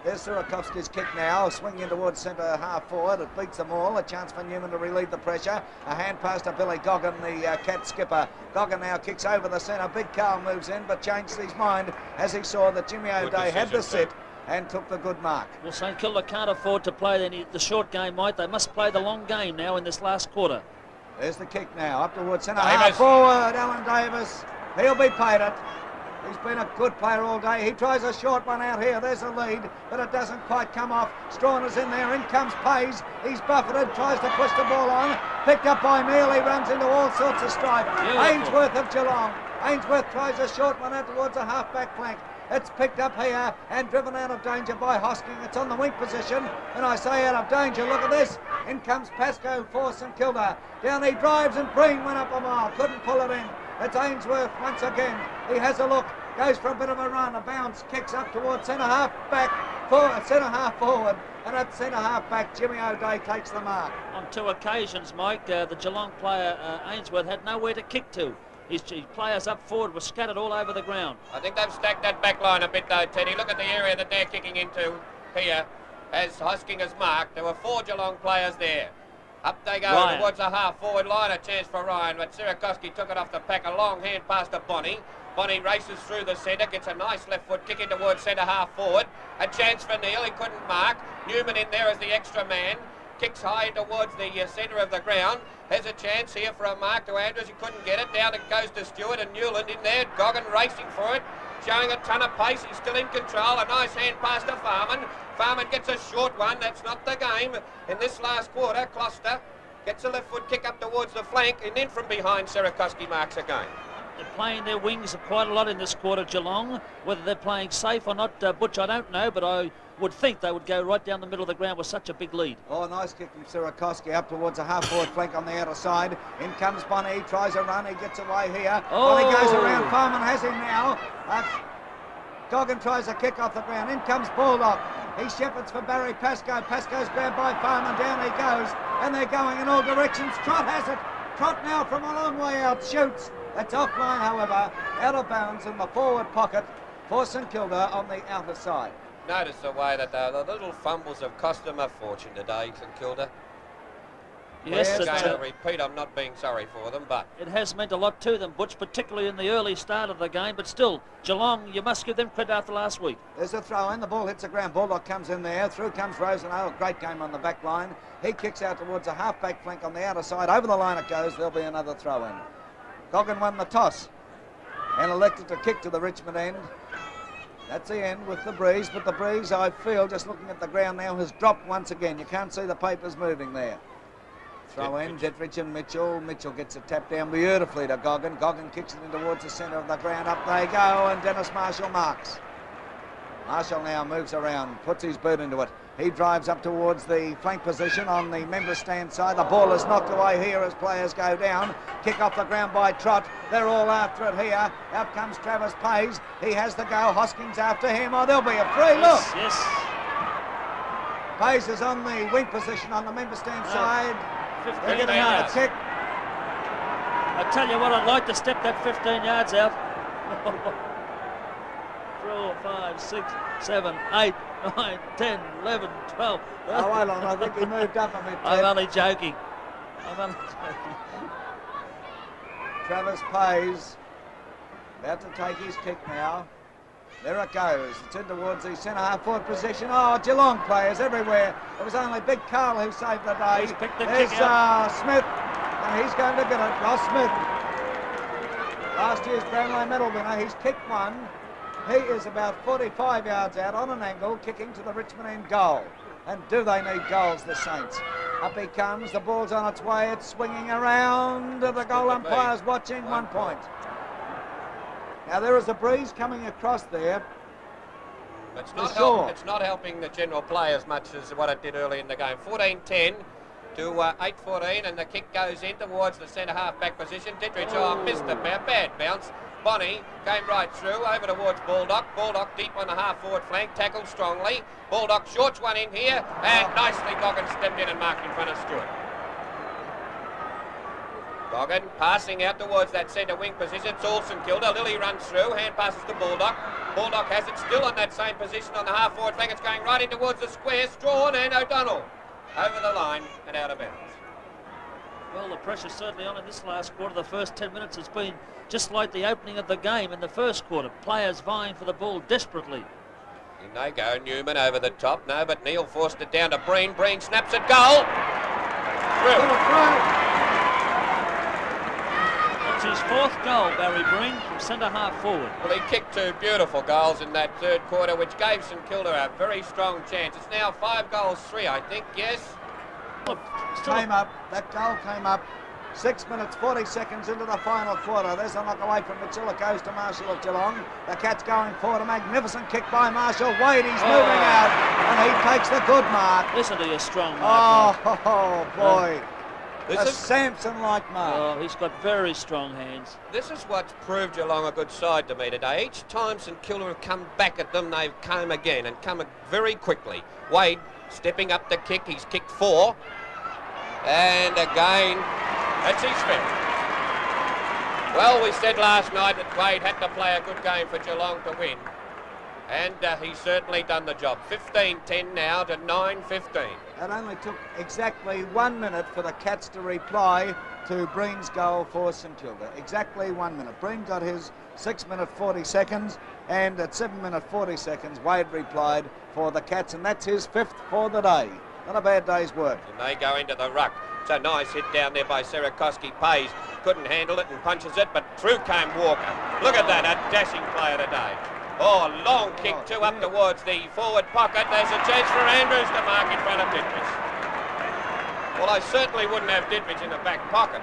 There's Sirakovsky's kick now, swinging towards centre half forward. It beats them all. A chance for Newman to relieve the pressure. A hand pass to Billy Goggin, the Cat skipper. Goggin now kicks over the centre. Big Carl moves in, but changed his mind as he saw that Jimmy O'Day had the sit and took the good mark. Well, St Kilda can't afford to play the short game, Mike. They must play the long game now in this last quarter. There's the kick now, up towards centre half forward. Alan Davis, he'll be paid it. He's been a good player all day. He tries a short one out here. There's a lead, but it doesn't quite come off. Strawn is in there. In comes Pays. He's buffeted, tries to push the ball on. Picked up by Neal. He runs into all sorts of strife. Ainsworth of Geelong. Ainsworth tries a short one out towards a half-back flank. It's picked up here and driven out of danger by Hosking. It's on the wing position, and I say out of danger. Look at this. In comes Pascoe for St Kilda. Down he drives, and Breen went up a mile. Couldn't pull it in. It's Ainsworth once again. He has a look, goes for a bit of a run, a bounce, kicks up towards centre half back, centre half forward, and at centre half back, Jimmy O'Day takes the mark. On two occasions, Mike, the Geelong player Ainsworth had nowhere to kick to. His players up forward were scattered all over the ground. I think they've stacked that back line a bit though, Teddy. Look at the area that they're kicking into here. As Hosking has marked, there were 4 Geelong players there. Up they go towards the half-forward line, a chance for Ryan, but Sirakovsky took it off the pack, a long hand pass to Bonnie. Bonnie races through the centre, gets a nice left foot kick in towards centre half-forward. A chance for Neal, he couldn't mark. Newman in there as the extra man. Kicks high towards the centre of the ground. Has a chance here for a mark to Andrews, he couldn't get it. Down it goes to Stewart and Newland in there. Goggin racing for it, showing a ton of pace, he's still in control. A nice hand pass to Farman. Farman gets a short one, that's not the game. In this last quarter, Cluster gets a left foot kick up towards the flank, and then from behind, Sirakovsky marks again. They're playing their wings quite a lot in this quarter, Geelong. Whether they're playing safe or not, Butch, I don't know, but I would think they would go right down the middle of the ground with such a big lead. Oh, nice kick from Sirakovsky up towards a half-forward flank on the outer side. In comes Bonnie, he tries a run, he gets away here. Bonnie goes around, Farman has him now. Goggin tries a kick off the ground. In comes Baldock. He shepherds for Barry Pascoe. Pascoe's grabbed by Farman. Down he goes. And they're going in all directions. Trott has it. Trott now from a long way out shoots. It's offline, however, out of bounds in the forward pocket for St Kilda on the outer side. Notice the way that the little fumbles have cost them a fortune today, St Kilda. Yes, Going to repeat, I'm not being sorry for them, but it has meant a lot to them, Butch, particularly in the early start of the game. But still, Geelong, you must give them credit after last week. There's a throw in. The ball hits the ground. Bulldog comes in there. Through comes Rosenau. Great game on the back line. He kicks out towards a half-back flank on the outer side. Over the line it goes. There'll be another throw in. Goggin won the toss and elected to kick to the Richmond end. That's the end with the breeze, but the breeze, I feel, just looking at the ground now, has dropped once again. You can't see the papers moving there. Throw in, Dittrich and Mitchell. Mitchell gets it tapped down beautifully to Goggin. Goggin kicks it in towards the centre of the ground. Up they go, and Dennis Marshall marks. Marshall now moves around, puts his boot into it. He drives up towards the flank position on the member stand side. The ball is knocked away here as players go down. Kick off the ground by Trott. They're all after it here. Out comes Travis Pays. He has the go. Hoskins after him. Oh, there'll be a free. Look. Yes. Pays is on the wing position on the member stand side. 15 yards. Kick. I tell you what, I'd like to step that 15 yards out. 4, 5, 6, 7, 8, 9, 10, 11, 12. Oh, hold on. I think he moved up a bit. I'm only joking. Travis Pays about to take his kick now. There it goes. It's in towards the centre half forward position. Oh, Geelong players everywhere. It was only Big Carl who saved the day. He's picked the There's kick out. Smith, and he's going to get it. Ross Smith, last year's Brownlow medal winner. He's kicked one. He is about 45 yards out on an angle, kicking to the Richmond end goal. And do they need goals, the Saints? Up he comes. The ball's on its way. It's swinging around. The goal umpire's watching. 1 point. Now there is a breeze coming across there. it's not helping the general play as much as what it did early in the game. 14-10 to 8-14, and the kick goes in towards the centre half back position. Dittrich, missed the bad bounce. Bonnie came right through over towards Baldock. Baldock deep on the half forward flank, tackled strongly. Baldock shorts one in here, and nicely Goggin stepped in and marked in front of Stewart. Goggin passing out towards that centre wing position. It's all St Kilda. Lilly runs through. Hand passes to Baldock. Baldock has it still on that same position on the half forward flank. It's going right in towards the square. Strawn and O'Donnell over the line and out of bounds. Well, the pressure's certainly on in this last quarter. The first 10 minutes has been just like the opening of the game in the first quarter. Players vying for the ball desperately. In they go. Newman over the top. No, but Neil forced it down to Breen. Breen snaps it. Goal! Through. It's his fourth goal, Barry Breen, from centre half forward. Well, he kicked 2 beautiful goals in that third quarter, which gave St Kilda a very strong chance. It's now 5-3, I think, yes? Came up. That goal came up 6 minutes, 40 seconds into the final quarter. There's a knock away from Mitchell. It goes to Marshall of Geelong. The Cats going forward. A magnificent kick by Marshall. Wade, he's moving out, and he takes the good mark. Listen to your strong mark. Oh, boy. A Samson-like mark. Oh, he's got very strong hands. This is what's proved Geelong a good side to me today. Each time St Kilda have come back at them, they've come again and come very quickly. Wade stepping up the kick. He's kicked 4. And again, that's his fifth. Well, we said last night that Wade had to play a good game for Geelong to win. And he's certainly done the job. 15-10 now to 9-15. It only took exactly 1 minute for the Cats to reply to Breen's goal for St Kilda. Exactly 1 minute. Breen got his 6 minute 40 seconds, and at 7 minute 40 seconds, Wade replied for the Cats, and that's his 5th for the day. Not a bad day's work. And they go into the ruck. It's a nice hit down there by Sarakoski. Pays couldn't handle it and punches it, but through came Walker. Look at that, a dashing player today. Oh, long kick up towards the forward pocket. There's a chance for Andrews to mark in front of Dittrich. Well, I certainly wouldn't have Dittrich in the back pocket.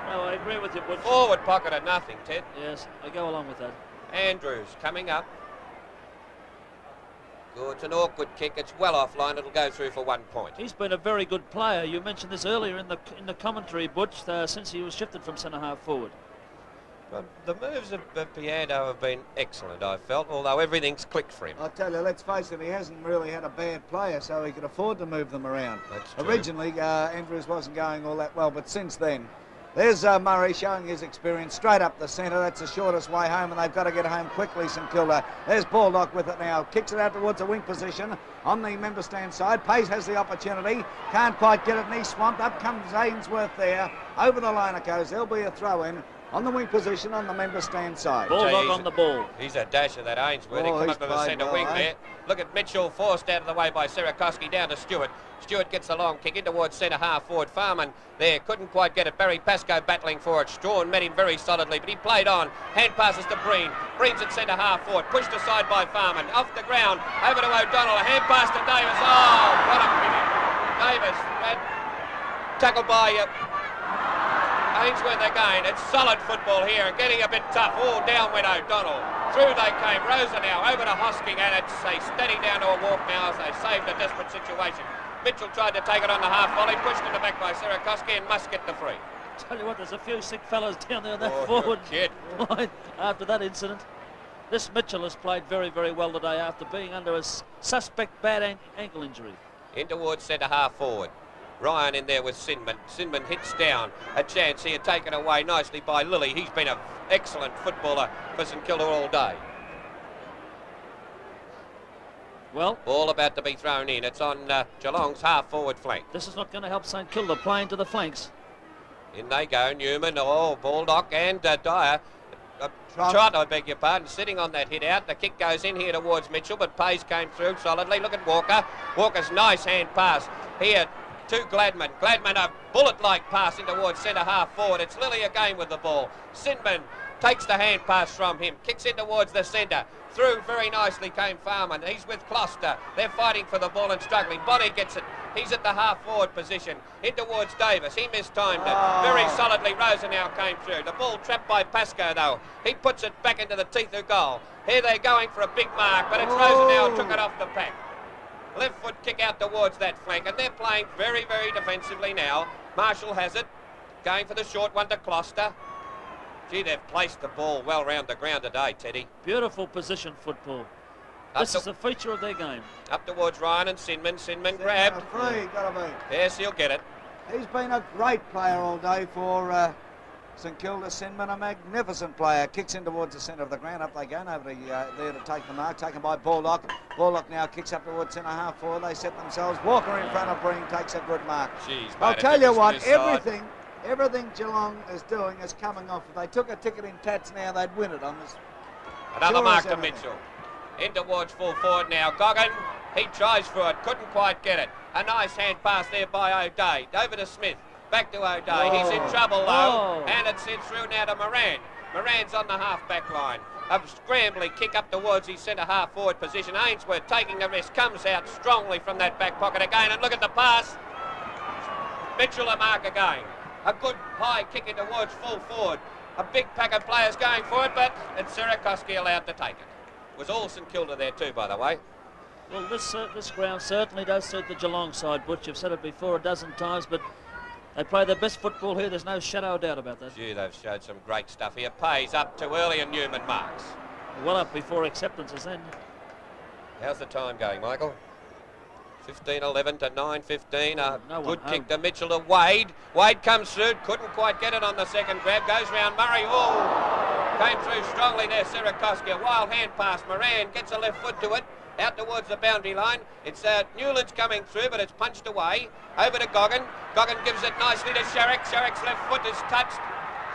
No, I agree with you, Butch. Forward pocket or nothing, Ted. Yes, I go along with that. Andrews coming up. Good, it's an awkward kick. It's well offline. It'll go through for 1 point. He's been a very good player. You mentioned this earlier in the commentary, Butch, since he was shifted from centre half forward. Well, the moves of Piano have been excellent, I felt, although everything's clicked for him. I tell you, let's face it, he hasn't really had a bad player, so he could afford to move them around. That's true. Originally, Andrews wasn't going all that well, but since then, there's Murray showing his experience straight up the centre. That's the shortest way home, and they've got to get home quickly, St Kilda. There's Baldock with it now. Kicks it out towards a wing position on the member stand side. Pays has the opportunity. Can't quite get it, and he's swamped. Up comes Ainsworth there. Over the line it goes. There'll be a throw-in on the wing position on the member stand side. Baldock on the ball. He's a dasher, that Ainsworth. Oh, He come he's up to the played centre well, wing eh? there. Look at Mitchell, forced out of the way by Sierakowski, down to Stewart. Stewart gets the long kick in towards centre half forward. Farman there, couldn't quite get it. Barry Pascoe battling for it. Strawn met him very solidly, but he played on. Hand passes to Breen. Breen's at centre half forward. Pushed aside by Farman. Off the ground, over to O'Donnell. A hand pass to Davis. Oh, what a pity. Davis, tackled by Ainsworth again. It's solid football here and getting a bit tough. Oh, down went O'Donnell. Through they came. Rosa now over to Hosking, and it's a steady down to a walk now as they saved a desperate situation. Mitchell tried to take it on the half volley, pushed in the back by Sierakowski, and must get the free. Tell you what, there's a few sick fellas down there on that forward kid. line after that incident. This Mitchell has played very, very well today after being under a suspect bad ankle injury. In towards centre half forward. Ryan in there with Sinman. Sinman hits down. A chance here taken away nicely by Lilly. He's been an excellent footballer for St Kilda all day. Well, Ball about to be thrown in. It's on Geelong's half forward flank. this is not going to help St Kilda playing to the flanks. In they go. Newman, Baldock and Dyer. Trot, I beg your pardon, sitting on that hit out. The kick goes in here towards Mitchell, but Pays came through solidly. Look at Walker. Walker's nice hand pass here to Gladman. Gladman, a bullet-like pass in towards centre half forward. It's Lilly again with the ball. Sinman takes the hand pass from him, kicks in towards the centre. Through very nicely came Farman. He's with Closter. They're fighting for the ball and struggling. Bonnie gets it. He's at the half-forward position. In towards Davis. He mistimed it. Very solidly, Rosa now came through. The ball trapped by Pascoe, though. He puts it back into the teeth of goal. Here they're going for a big mark, but it's Rosa now who took it off the pack. Left foot kick out towards that flank, and they're playing very, very defensively now. Marshall has it. Going for the short one to Closter. Gee, they've placed the ball well round the ground today, Teddy. Beautiful position football. This is the feature of their game. Up towards Ryan and Sinman. Sinman grabbed. Free, gotta be. Yes, he'll get it. He's been a great player all day for St Kilda. Sinman, a magnificent player. Kicks in towards the centre of the ground. Up they go. Nobody there to take the mark. Taken by Baldock. Baldock now kicks up towards centre half forward. They set themselves. Walker in front of Breen takes a good mark. Jeez, I'll tell you what, everything Geelong is doing is coming off. If they took a ticket in Tats now, they'd win it on this. Another sure mark to Mitchell. In towards full forward now. Goggin, he tries for it, couldn't quite get it. A nice hand pass there by O'Day. Over to Smith. Back to O'Day. He's in trouble though. And it's in through now to Moran. Moran's on the half-back line. A scrambling kick up towards his centre half-forward position. Ainsworth taking the risk, comes out strongly from that back pocket again. And look at the pass. Mitchell a mark again. A good high kick in towards full forward. A big pack of players going for it, but it's Sierakowski allowed to take it. It was all St Kilda there too, by the way. Well, this ground certainly does suit the Geelong side, Butch. You've said it before a dozen times, but they play their best football here. There's no shadow of doubt about that. Gee, they've showed some great stuff here. Pays up too early and Newman marks. Well up before acceptances then. How's the time going, Michael? 15-11 to 9-15. A good kick to Mitchell to Wade. Wade comes through, couldn't quite get it on the second grab. Goes round Murray. Oh, came through strongly there, Sierakowski. A wild hand pass. Moran gets a left foot to it. Out towards the boundary line. It's Newlands coming through, but it's punched away. Over to Goggin. Goggin gives it nicely to Sherrick. Sherrick's left foot is touched.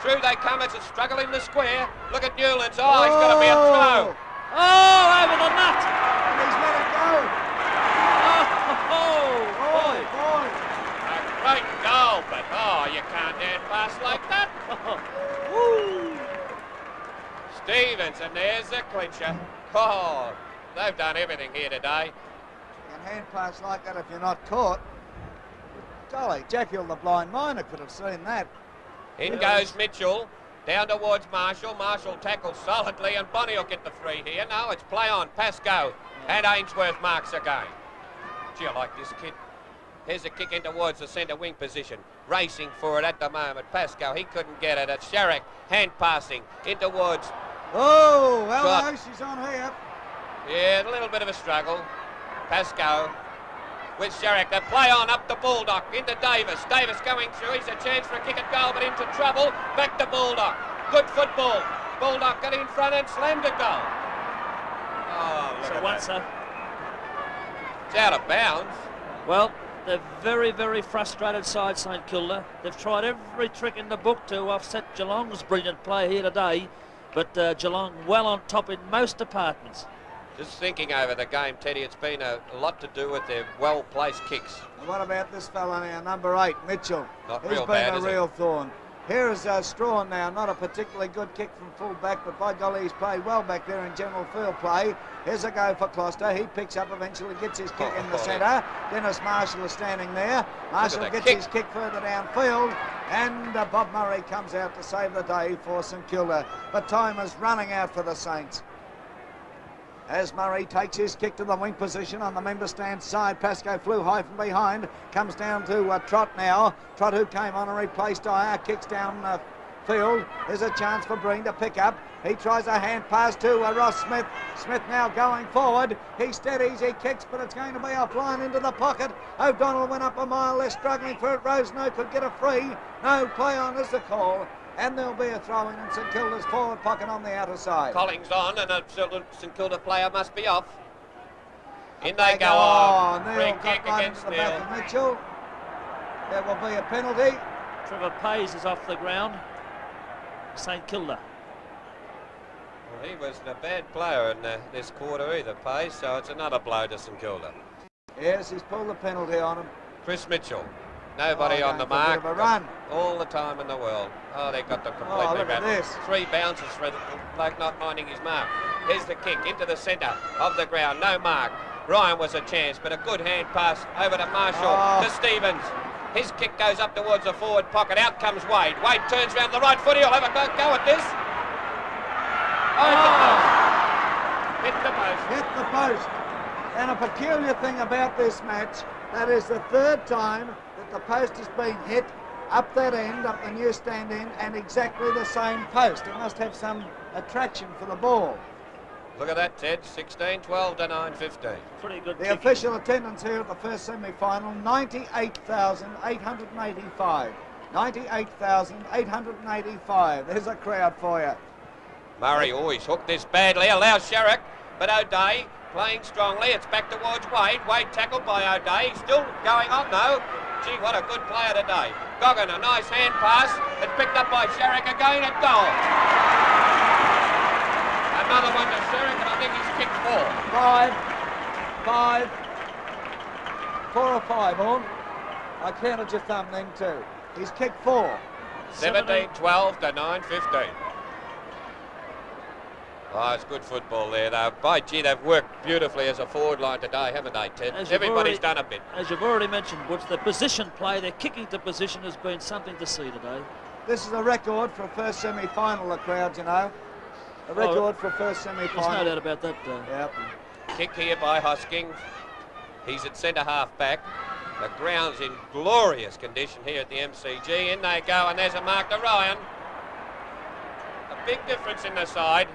Through they come. It's a struggle in the square. Look at Newlands. Oh, he's got to be a throw. Oh, over the nut. And he's let it go. A great goal, but you can't hand pass like that. Stevenson, there's the clincher. Oh, they've done everything here today. You can hand pass like that if you're not caught. Golly, Jack Hill, the blind miner, could have seen that. In goes Mitchell, down towards Marshall. Marshall tackles solidly, and Bonnie will get the free here. No, it's play on, pass go, and Ainsworth marks again. Gee, I like this kid. Here's a kick in towards the centre wing position. racing for it at the moment. Pascoe, he couldn't get it. It's Sharrock, hand passing in towards. Oh, well, Shot. no, she's on here. Yeah, a little bit of a struggle. Pascoe with Sharrock. They play on up to Baldock, into Davis. Davis going through. He's a chance for a kick at goal, but into trouble. Back to Baldock. Good football. Baldock got in front and slammed a goal. Oh, look So at once, that. It's out of bounds. well, they're very, very frustrated side, St Kilda. They've tried every trick in the book to offset Geelong's brilliant play here today, but Geelong well on top in most departments. Just thinking over the game, Teddy, it's been a lot to do with their well-placed kicks. And what about this fella now, number 8, Mitchell? Not He's real been bad, a is he? real thorn. Here is Strawn now, not a particularly good kick from full back, but by golly, he's played well back there in general field play. Here's a go for Closter. He picks up eventually, gets his kick in the centre. Dennis Marshall is standing there. Marshall that gets kick. his kick further downfield, and Bob Murray comes out to save the day for St Kilda. But time is running out for the Saints. As Murray takes his kick to the wing position on the member stand side, Pascoe flew high from behind, comes down to Trott now. Trott, who came on and replaced Dyer, kicks down field. There's a chance for Breen to pick up. He tries a hand pass to Ross Smith. Smith now going forward. He steadies, he kicks, but it's going to be offline into the pocket. O'Donnell went up a mile, they're struggling for it. Rosenau could get a free. No play on is the call. And there'll be a throw in St Kilda's forward pocket on the outer side. Collings on, and a St Kilda player must be off. In they go on. Neil Free got kick right against into the back Neil. of Mitchell. There will be a penalty. Trevor Pays is off the ground. St Kilda. Well, he wasn't a bad player in this quarter either, Pace, so it's another blow to St Kilda. Yes, he's pulled the penalty on him. Chris Mitchell. Nobody on the going for a bit mark. of a run. All the time in the world. Oh, they got them completely look at rattled. this. 3 bounces for the bloke not minding his mark. Here's the kick into the centre of the ground. No mark. Ryan was a chance, but a good hand pass over to Marshall, to Stevens. His kick goes up towards the forward pocket. Out comes Wade. Wade turns round the right foot. He'll have a go at this. Hit the post. Hit the post. And a peculiar thing about this match, that is the 3rd time that the post has been hit up that end, up the new stand end, and exactly the same post. It must have some attraction for the ball. Look at that, Ted. 16-12 to 9-15. Pretty good The kick. official attendance here at the first semi-final, 98,885. 98,885. There's a crowd for you. Murray always hooked this badly. Allows Sharrock, but O'Day playing strongly. It's back towards Wade. Wade tackled by O'Day. Still going on though. Gee, what a good player today. Goggin, a nice hand pass. It's picked up by Sharrock again at goal. Another one to Sharrock, and I think he's kicked 4. 4 or 5 on. I counted your thumb then too. He's kicked 4. 17-12 to 9-15. Oh, it's good football there, though. By gee, they've worked beautifully as a forward line today, haven't they, Ted? Everybody's done a bit. As you've already mentioned, Woods, the position play, their kicking to position has been something to see today. This is a record for a first semi-final, the crowd, you know. A record for a first semi-final. There's no doubt about that. Yep. Kick here by Hoskins. He's at centre-half back. The ground's in glorious condition here at the MCG. In they go, and there's a mark to Ryan. A big difference in the side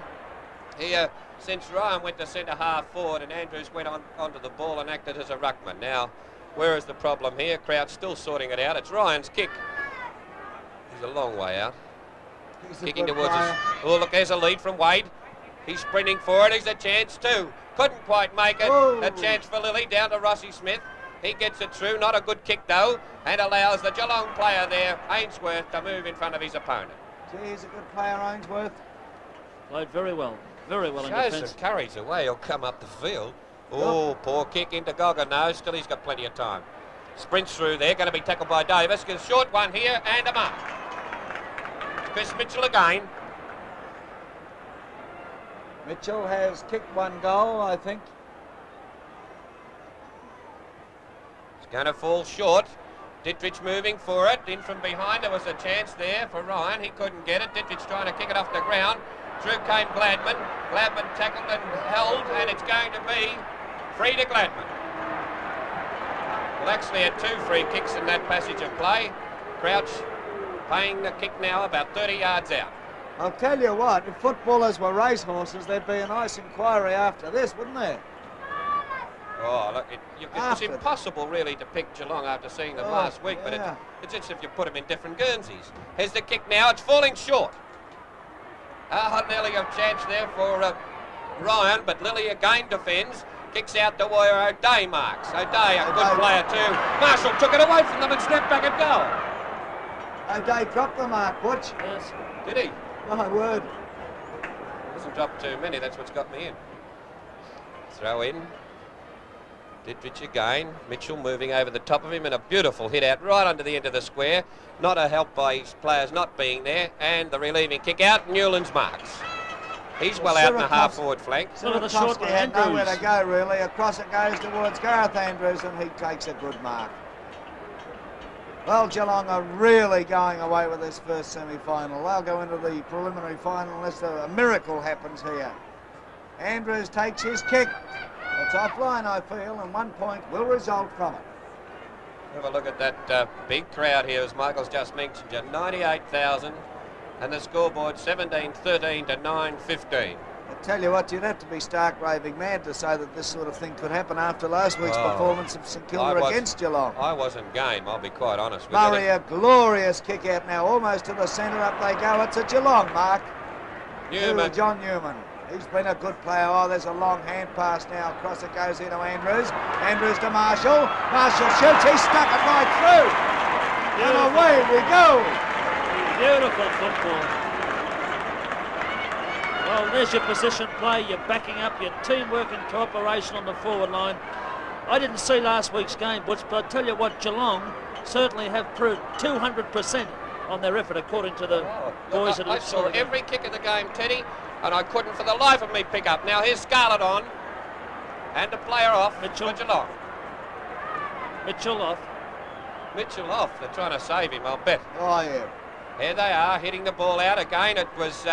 here since Ryan went to centre-half forward and Andrews went onto the ball and acted as a ruckman. Now, where is the problem here? Crowd's still sorting it out. It's Ryan's kick. He's a long way out. Kicking towards us. Oh, look, there's a lead from Wade. He's sprinting for it. He's a chance too. Couldn't quite make it. Oh. A chance for Lilly down to Rossi Smith. He gets it through. Not a good kick though, and allows the Geelong player there, Ainsworth, to move in front of his opponent. Gee, he's a good player, Ainsworth. Played very well in Shows defence. some courage away. He'll come up the field. Oh, poor kick into Goggin. No, still he's got plenty of time. Sprints through there. Going to be tackled by Davis. Gets a short one here and a mark. Chris Mitchell again. Mitchell has kicked 1 goal, I think. It's going to fall short. Dittrich moving for it. In from behind. There was a chance there for Ryan. He couldn't get it. Dittrich trying to kick it off the ground. Through came Gladman. Gladman tackled and held, and it's going to be free to Gladman. Well, actually had 2 free kicks in that passage of play. Crouch playing the kick now about 30 yards out. I'll tell you what, if footballers were racehorses, there'd be a nice inquiry after this, wouldn't there? Oh, look, it's impossible really to pick Geelong after seeing them last week, but it's just if you put them in different Guernseys. Here's the kick now, it's falling short. Nearly a chance there for Ryan, but Lilly again defends. Kicks out to where O'Day marks. O'Day, a good player too. Marshall took it away from them and snapped back at goal. O'Day dropped the mark, Butch. Yes. Did he? My word. Doesn't drop too many, that's what's got me in. Throw in. Didrich again. Mitchell moving over the top of him and a beautiful hit out right under the end of the square. Not a help by his players not being there. And the relieving kick out. Newlands marks. He's well out in the half-forward flank. Sirakovsky had nowhere to go, really. Across it goes towards Gareth Andrews, and he takes a good mark. Well, Geelong are really going away with this first semi-final. They'll go into the preliminary final unless a miracle happens here. Andrews takes his kick. It's offline, I feel, and 1 point will result from it. Have a look at that big crowd here, as Michael's just mentioned. 98,000. And the scoreboard 17-13 to 9-15. I tell you what, you'd have to be stark raving mad to say that this sort of thing could happen after last week's performance of St Kilda against Geelong. I wasn't game, I'll be quite honest with Murray, a glorious kick out now, almost to the centre, up they go. It's a Geelong mark. Newman. John Newman. He's been a good player. Oh, there's a long hand pass now. Across it goes into Andrews. Andrews to Marshall. Marshall shoots. He stuck it right through. And away we go. Beautiful football. Well, there's your position play. You're backing up your teamwork and cooperation on the forward line. I didn't see last week's game, Butch, but I tell you what, Geelong certainly have proved 200% on their effort, according to the boys that I saw every kick of the game, Teddy, and I couldn't for the life of me pick up. Now here's Scarlett on, and a player off for Geelong. Mitchell off. Mitchell off. They're trying to save him, I'll bet. Oh, yeah. Here they are, hitting the ball out again. It was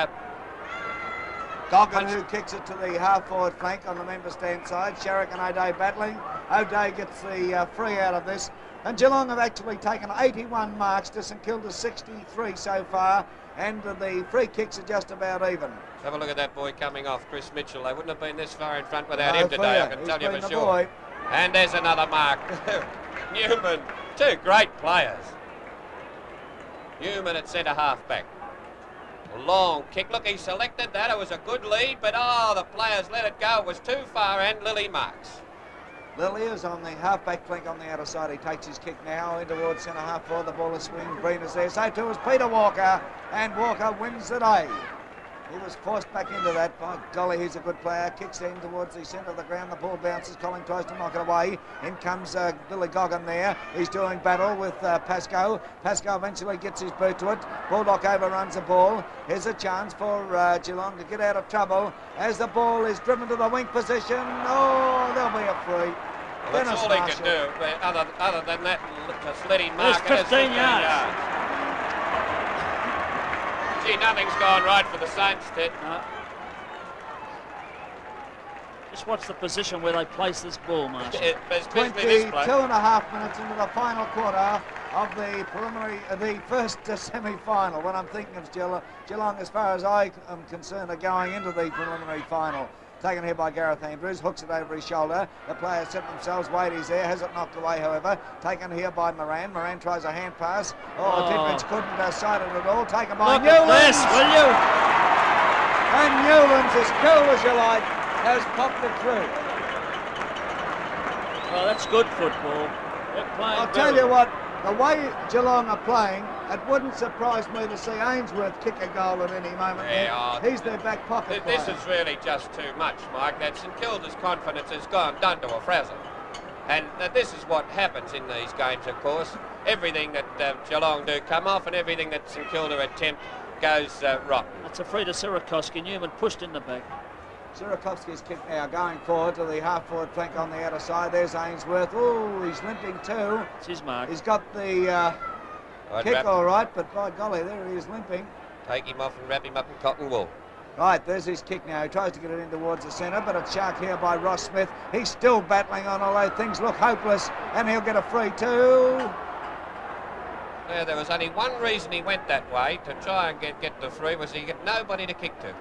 Goggin who kicks it to the half-forward flank on the member stand side. Sherrick and O'Day battling. O'Day gets the free out of this. And Geelong have actually taken 81 marks to St Kilda's 63 so far. And the free kicks are just about even. Have a look at that boy coming off, Chris Mitchell. They wouldn't have been this far in front without him today, I can tell you for sure. Boy. And there's another mark. Newman, two great players. Newman at centre half-back. Long kick. Look, he selected that. It was a good lead, but the players let it go. It was too far, and Lilly marks. Lilly is on the half-back flank on the outer side. He takes his kick now in towards centre half forward. The ball is swinging. Green is there. So too is Peter Walker, and Walker wins the day. He was forced back into that. By golly, he's a good player. Kicks in towards the centre of the ground. The ball bounces. Colin tries to knock it away. In comes Billy Goggin there. He's doing battle with Pascoe. Pascoe eventually gets his boot to it. Baldock overruns the ball. Here's a chance for Geelong to get out of trouble as the ball is driven to the wing position. Oh, there'll be a free. Well, that's all he can do. Other than that, just let him mark. There's 15 yards. Gee, nothing's gone right for the Saints, Ted. No. Just watch the position where they place this ball, Marshall. 22.5 minutes into the final quarter of the preliminary, the first semi-final. When I'm thinking of Geelong, as far as I am concerned, are going into the preliminary final. Taken here by Gareth Andrews, hooks it over his shoulder. The players set themselves, Wade is there, has it knocked away, however. Taken here by Moran. Moran tries a hand pass. Didrich couldn't sight it at all. Taken by Newlands. This, will you? And Newlands, as cool as you like, has popped it through. Well, that's good football. They're playing I'll tell you what, the way Geelong are playing, it wouldn't surprise me to see Ainsworth kick a goal at any moment. Yeah, he's their back pocket This player. is really just too much, Mike. That St Kilda's confidence has done to a frazzle. And this is what happens in these games, of course. Everything that Geelong do come off and everything that St Kilda attempt goes rotten. That's a free to Sirakovsky. Newman pushed in the back. Sirakovsky's kick now going forward to the half-forward flank on the outer side. There's Ainsworth. Oh, he's limping too. It's his mark. He's got the kick all right, but by golly, there he is limping. Take him off and wrap him up in cotton wool. Right, there's his kick now. He tries to get it in towards the centre, but it's shark here by Ross Smith. He's still battling on, although things look hopeless, and he'll get a free too. Yeah, there was only one reason he went that way, to try and get the free, was he get nobody to kick to.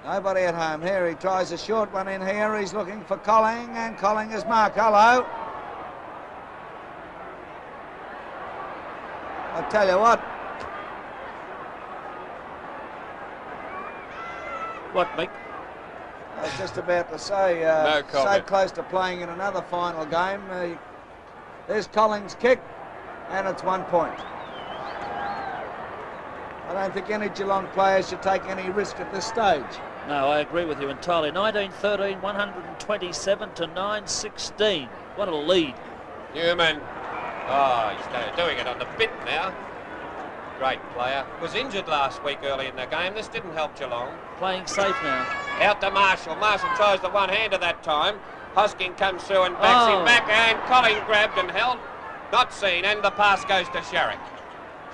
Nobody at home here. He tries a short one in here. He's looking for Colling, and Colling is marked. Hello. I'll tell you what. What, Mick? I was just about to say, No so comment. close to playing in another final game. There's Colling's kick, and it's 1 point. I don't think any Geelong players should take any risk at this stage. No, I agree with you entirely. 19-13, 127 to 9-16. What a lead. Newman. Oh, he's doing it on the bit now. Great player. Was injured last week early in the game. This didn't help Geelong. Playing safe now. Out to Marshall. Marshall tries the one-hander that time. Hosking comes through and backs him back, and Colling grabbed and held. Not seen, and the pass goes to Sherrick.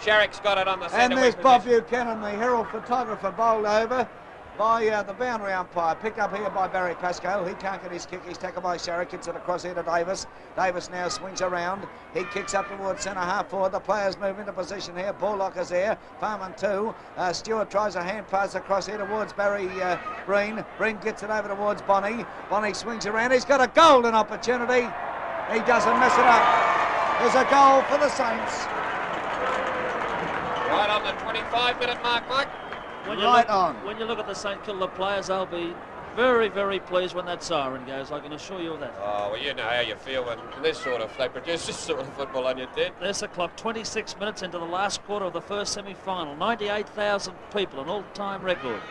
Sherrick's got it on the centre. And there's Bob Buchanan, the Herald photographer, bowled over by the boundary umpire. Picked up here by Barry Pascoe. He can't get his kick. He's tackled by Sherrick. Gets it across here to Davis. Davis now swings around. He kicks up towards centre half forward. The players move into position here. Bullock is there. Farman 2. Stewart tries a hand pass across here towards Barry Breen. Breen gets it over towards Bonnie. Bonnie swings around. He's got a golden opportunity. He doesn't mess it up. There's a goal for the Saints. Right on the 25-minute mark, Mike. When you look at the St Kilda players, they'll be very, very pleased when that siren goes. I can assure you of that. Oh, well, you know how you feel when they produce this sort of football on your head. There's the clock, 26 minutes into the last quarter of the first semi-final. 98,000 people, an all-time record.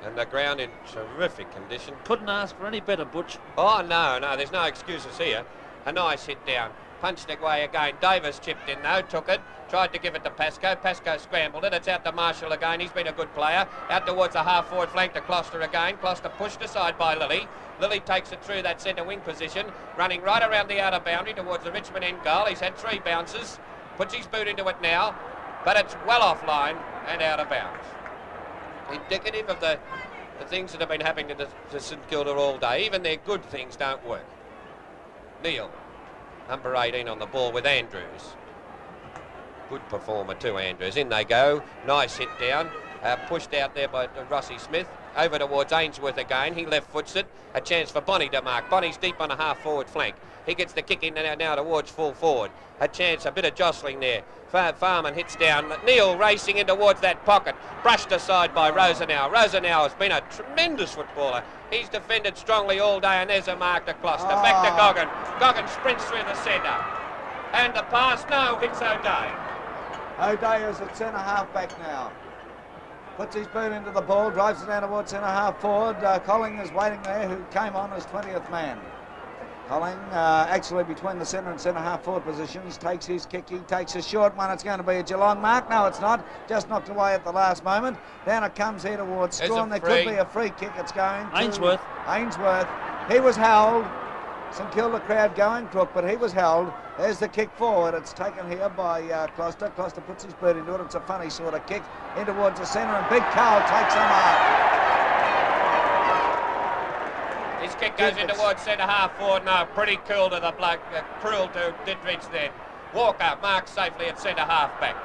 And the ground in terrific condition. Couldn't ask for any better, Butch. Oh, no, there's no excuses here. A nice hit down. Punched it away again. Davis chipped in, though, took it. Tried to give it to Pascoe. Pascoe scrambled it. It's out to Marshall again. He's been a good player. Out towards the half-forward flank to Closter again. Closter pushed aside by Lilly. Lilly takes it through that centre wing position, running right around the outer boundary towards the Richmond end goal. He's had 3 bounces. Puts his boot into it now, but it's well offline and out of bounds. Indicative of the things that have been happening to St Kilda all day. Even their good things don't work. Neil, number 18 on the ball with Andrews. Good performer too, Andrews. In they go. Nice hit down. Pushed out there by Rossi Smith. Over towards Ainsworth again. He left foots it. A chance for Bonnie to mark. Bonnie's deep on a half-forward flank. He gets the kick in now towards full forward. A chance, a bit of jostling there. Farman hits down. Neil racing in towards that pocket. Brushed aside by Rosenau. Rosenau has been a tremendous footballer. He's defended strongly all day, and there's a mark to Closter. Back to Goggin. Goggin sprints through the centre. And the pass, no, hits O'Day. O'Day is at centre half back now. Puts his boot into the ball, drives it down towards centre half forward. Colling is waiting there, who came on as 20th man. Colling, actually between the centre and centre half forward positions, takes his kick. He takes a short one. It's going to be a Geelong mark. No, it's not. Just knocked away at the last moment. Down it comes here towards Strawn. There could be a free kick. It's going to Ainsworth. Ainsworth. He was held. St Kilda crowd going crook, but he was held. There's the kick forward. It's taken here by Closter. Closter puts his boot into it. It's a funny sort of kick in towards the centre, and Big Carl takes him out. His kick goes in towards centre half forward. No, pretty cool to the bloke. Cruel to Dittrich then. Walker marks safely at centre half back.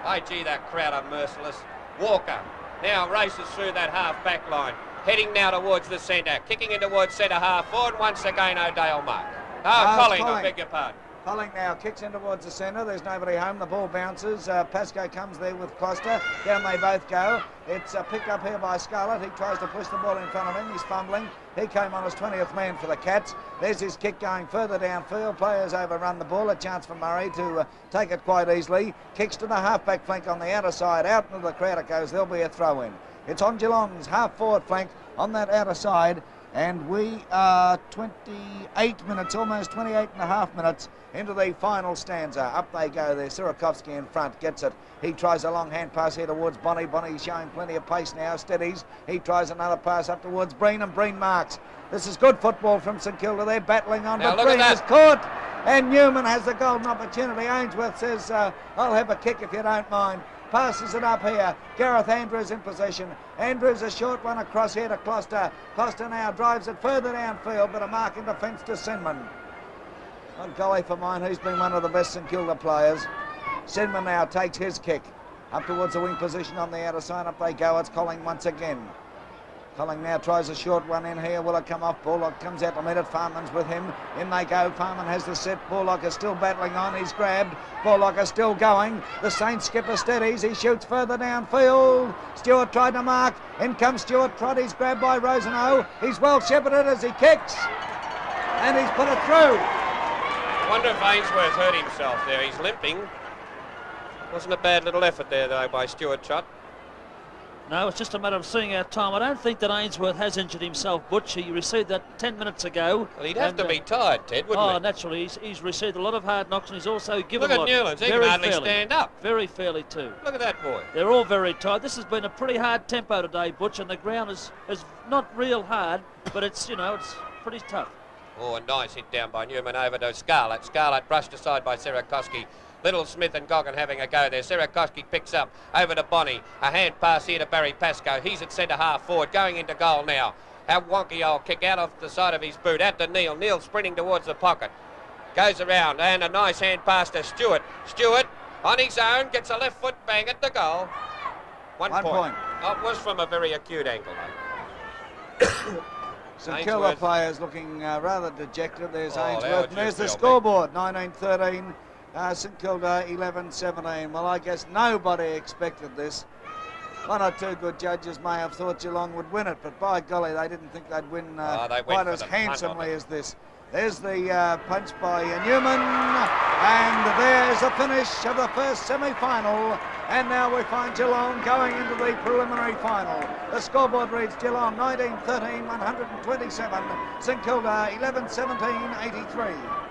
Oh, gee, that crowd are merciless. Walker now races through that half back line. Heading now towards the centre. Kicking in towards centre half forward. Once again, O'Dale mark. Colling, I beg your pardon. Colling now kicks in towards the centre. There's nobody home. The ball bounces. Pascoe comes there with Closter. Down they both go. It's picked up here by Scarlett. He tries to push the ball in front of him. He's fumbling. He came on as 20th man for the Cats. There's his kick going further downfield. Players overrun the ball. A chance for Murray to take it quite easily. Kicks to the half-back flank on the outer side. Out into the crowd it goes. There'll be a throw-in. It's on Geelong's half-forward flank on that outer side. And we are 28 minutes, almost 28 and a half minutes into the final stanza. Up they go there. Sirakovsky in front, gets it. He tries a long hand pass here towards Bonnie. Bonnie's showing plenty of pace now, steadies. He tries another pass up towards Breen, and Breen marks. This is good football from St Kilda. They're battling on, now but Breen is caught. And Newman has the golden opportunity. Ainsworth says, I'll have a kick if you don't mind. Passes it up here. Gareth Andrews in possession. Andrews a short one across here to Closter. Closter now drives it further downfield, but a mark in defence to Sinman. Well, golly for mine, he's been one of the best St Kilda players. Sedman now takes his kick up towards the wing position on the outer side. Up they go. It's Colling once again. Colling now tries a short one in here. Will it come off? Bullock comes out to meet it. Farman's with him. In they go. Farman has the set. Bullock is still battling on. He's grabbed. Bullock is still going. The Saints skipper steadies. He shoots further downfield. Stewart tried to mark. In comes Stewart. Trot. He's grabbed by Rosenau. He's well shepherded as he kicks. And he's put it through. I wonder if Ainsworth hurt himself there. He's limping. Wasn't a bad little effort there, though, by Stewart Trott. No, it's just a matter of seeing our time. I don't think that Ainsworth has injured himself, Butch. He received that 10 minutes ago. Well, he'd have to be tired, Ted, wouldn't he? Oh, naturally. He's received a lot of hard knocks, and he's also given Look at Newlands. He can hardly stand up. Very fairly, too. Look at that boy. They're all very tired. This has been a pretty hard tempo today, Butch, and the ground is not real hard, but it's, you know, it's pretty tough. Oh, a nice hit down by Newman over to Scarlett. Scarlett brushed aside by Sirakoski. Little Smith and Goggin having a go there. Sirakoski picks up over to Bonnie. A hand pass here to Barry Pascoe. He's at centre half forward, going into goal now. How wonky old kick out off the side of his boot. Out to Neil. Neil sprinting towards the pocket. Goes around and a nice hand pass to Stewart. Stewart on his own gets a left foot bang at the goal. One point. Oh, it was from a very acute angle, though. St Kilda players looking rather dejected. There's Ainsworth. Howard, And there's the scoreboard, 19-13. St Kilda 11-17. Well, I guess nobody expected this. One or two good judges may have thought Geelong would win it, but by golly, they didn't think they'd win quite as handsomely as this. There's the punch by Newman, and there's the finish of the first semi-final. And now we find Geelong going into the preliminary final. The scoreboard reads Geelong 19-13, 127. St Kilda 11-17, 83.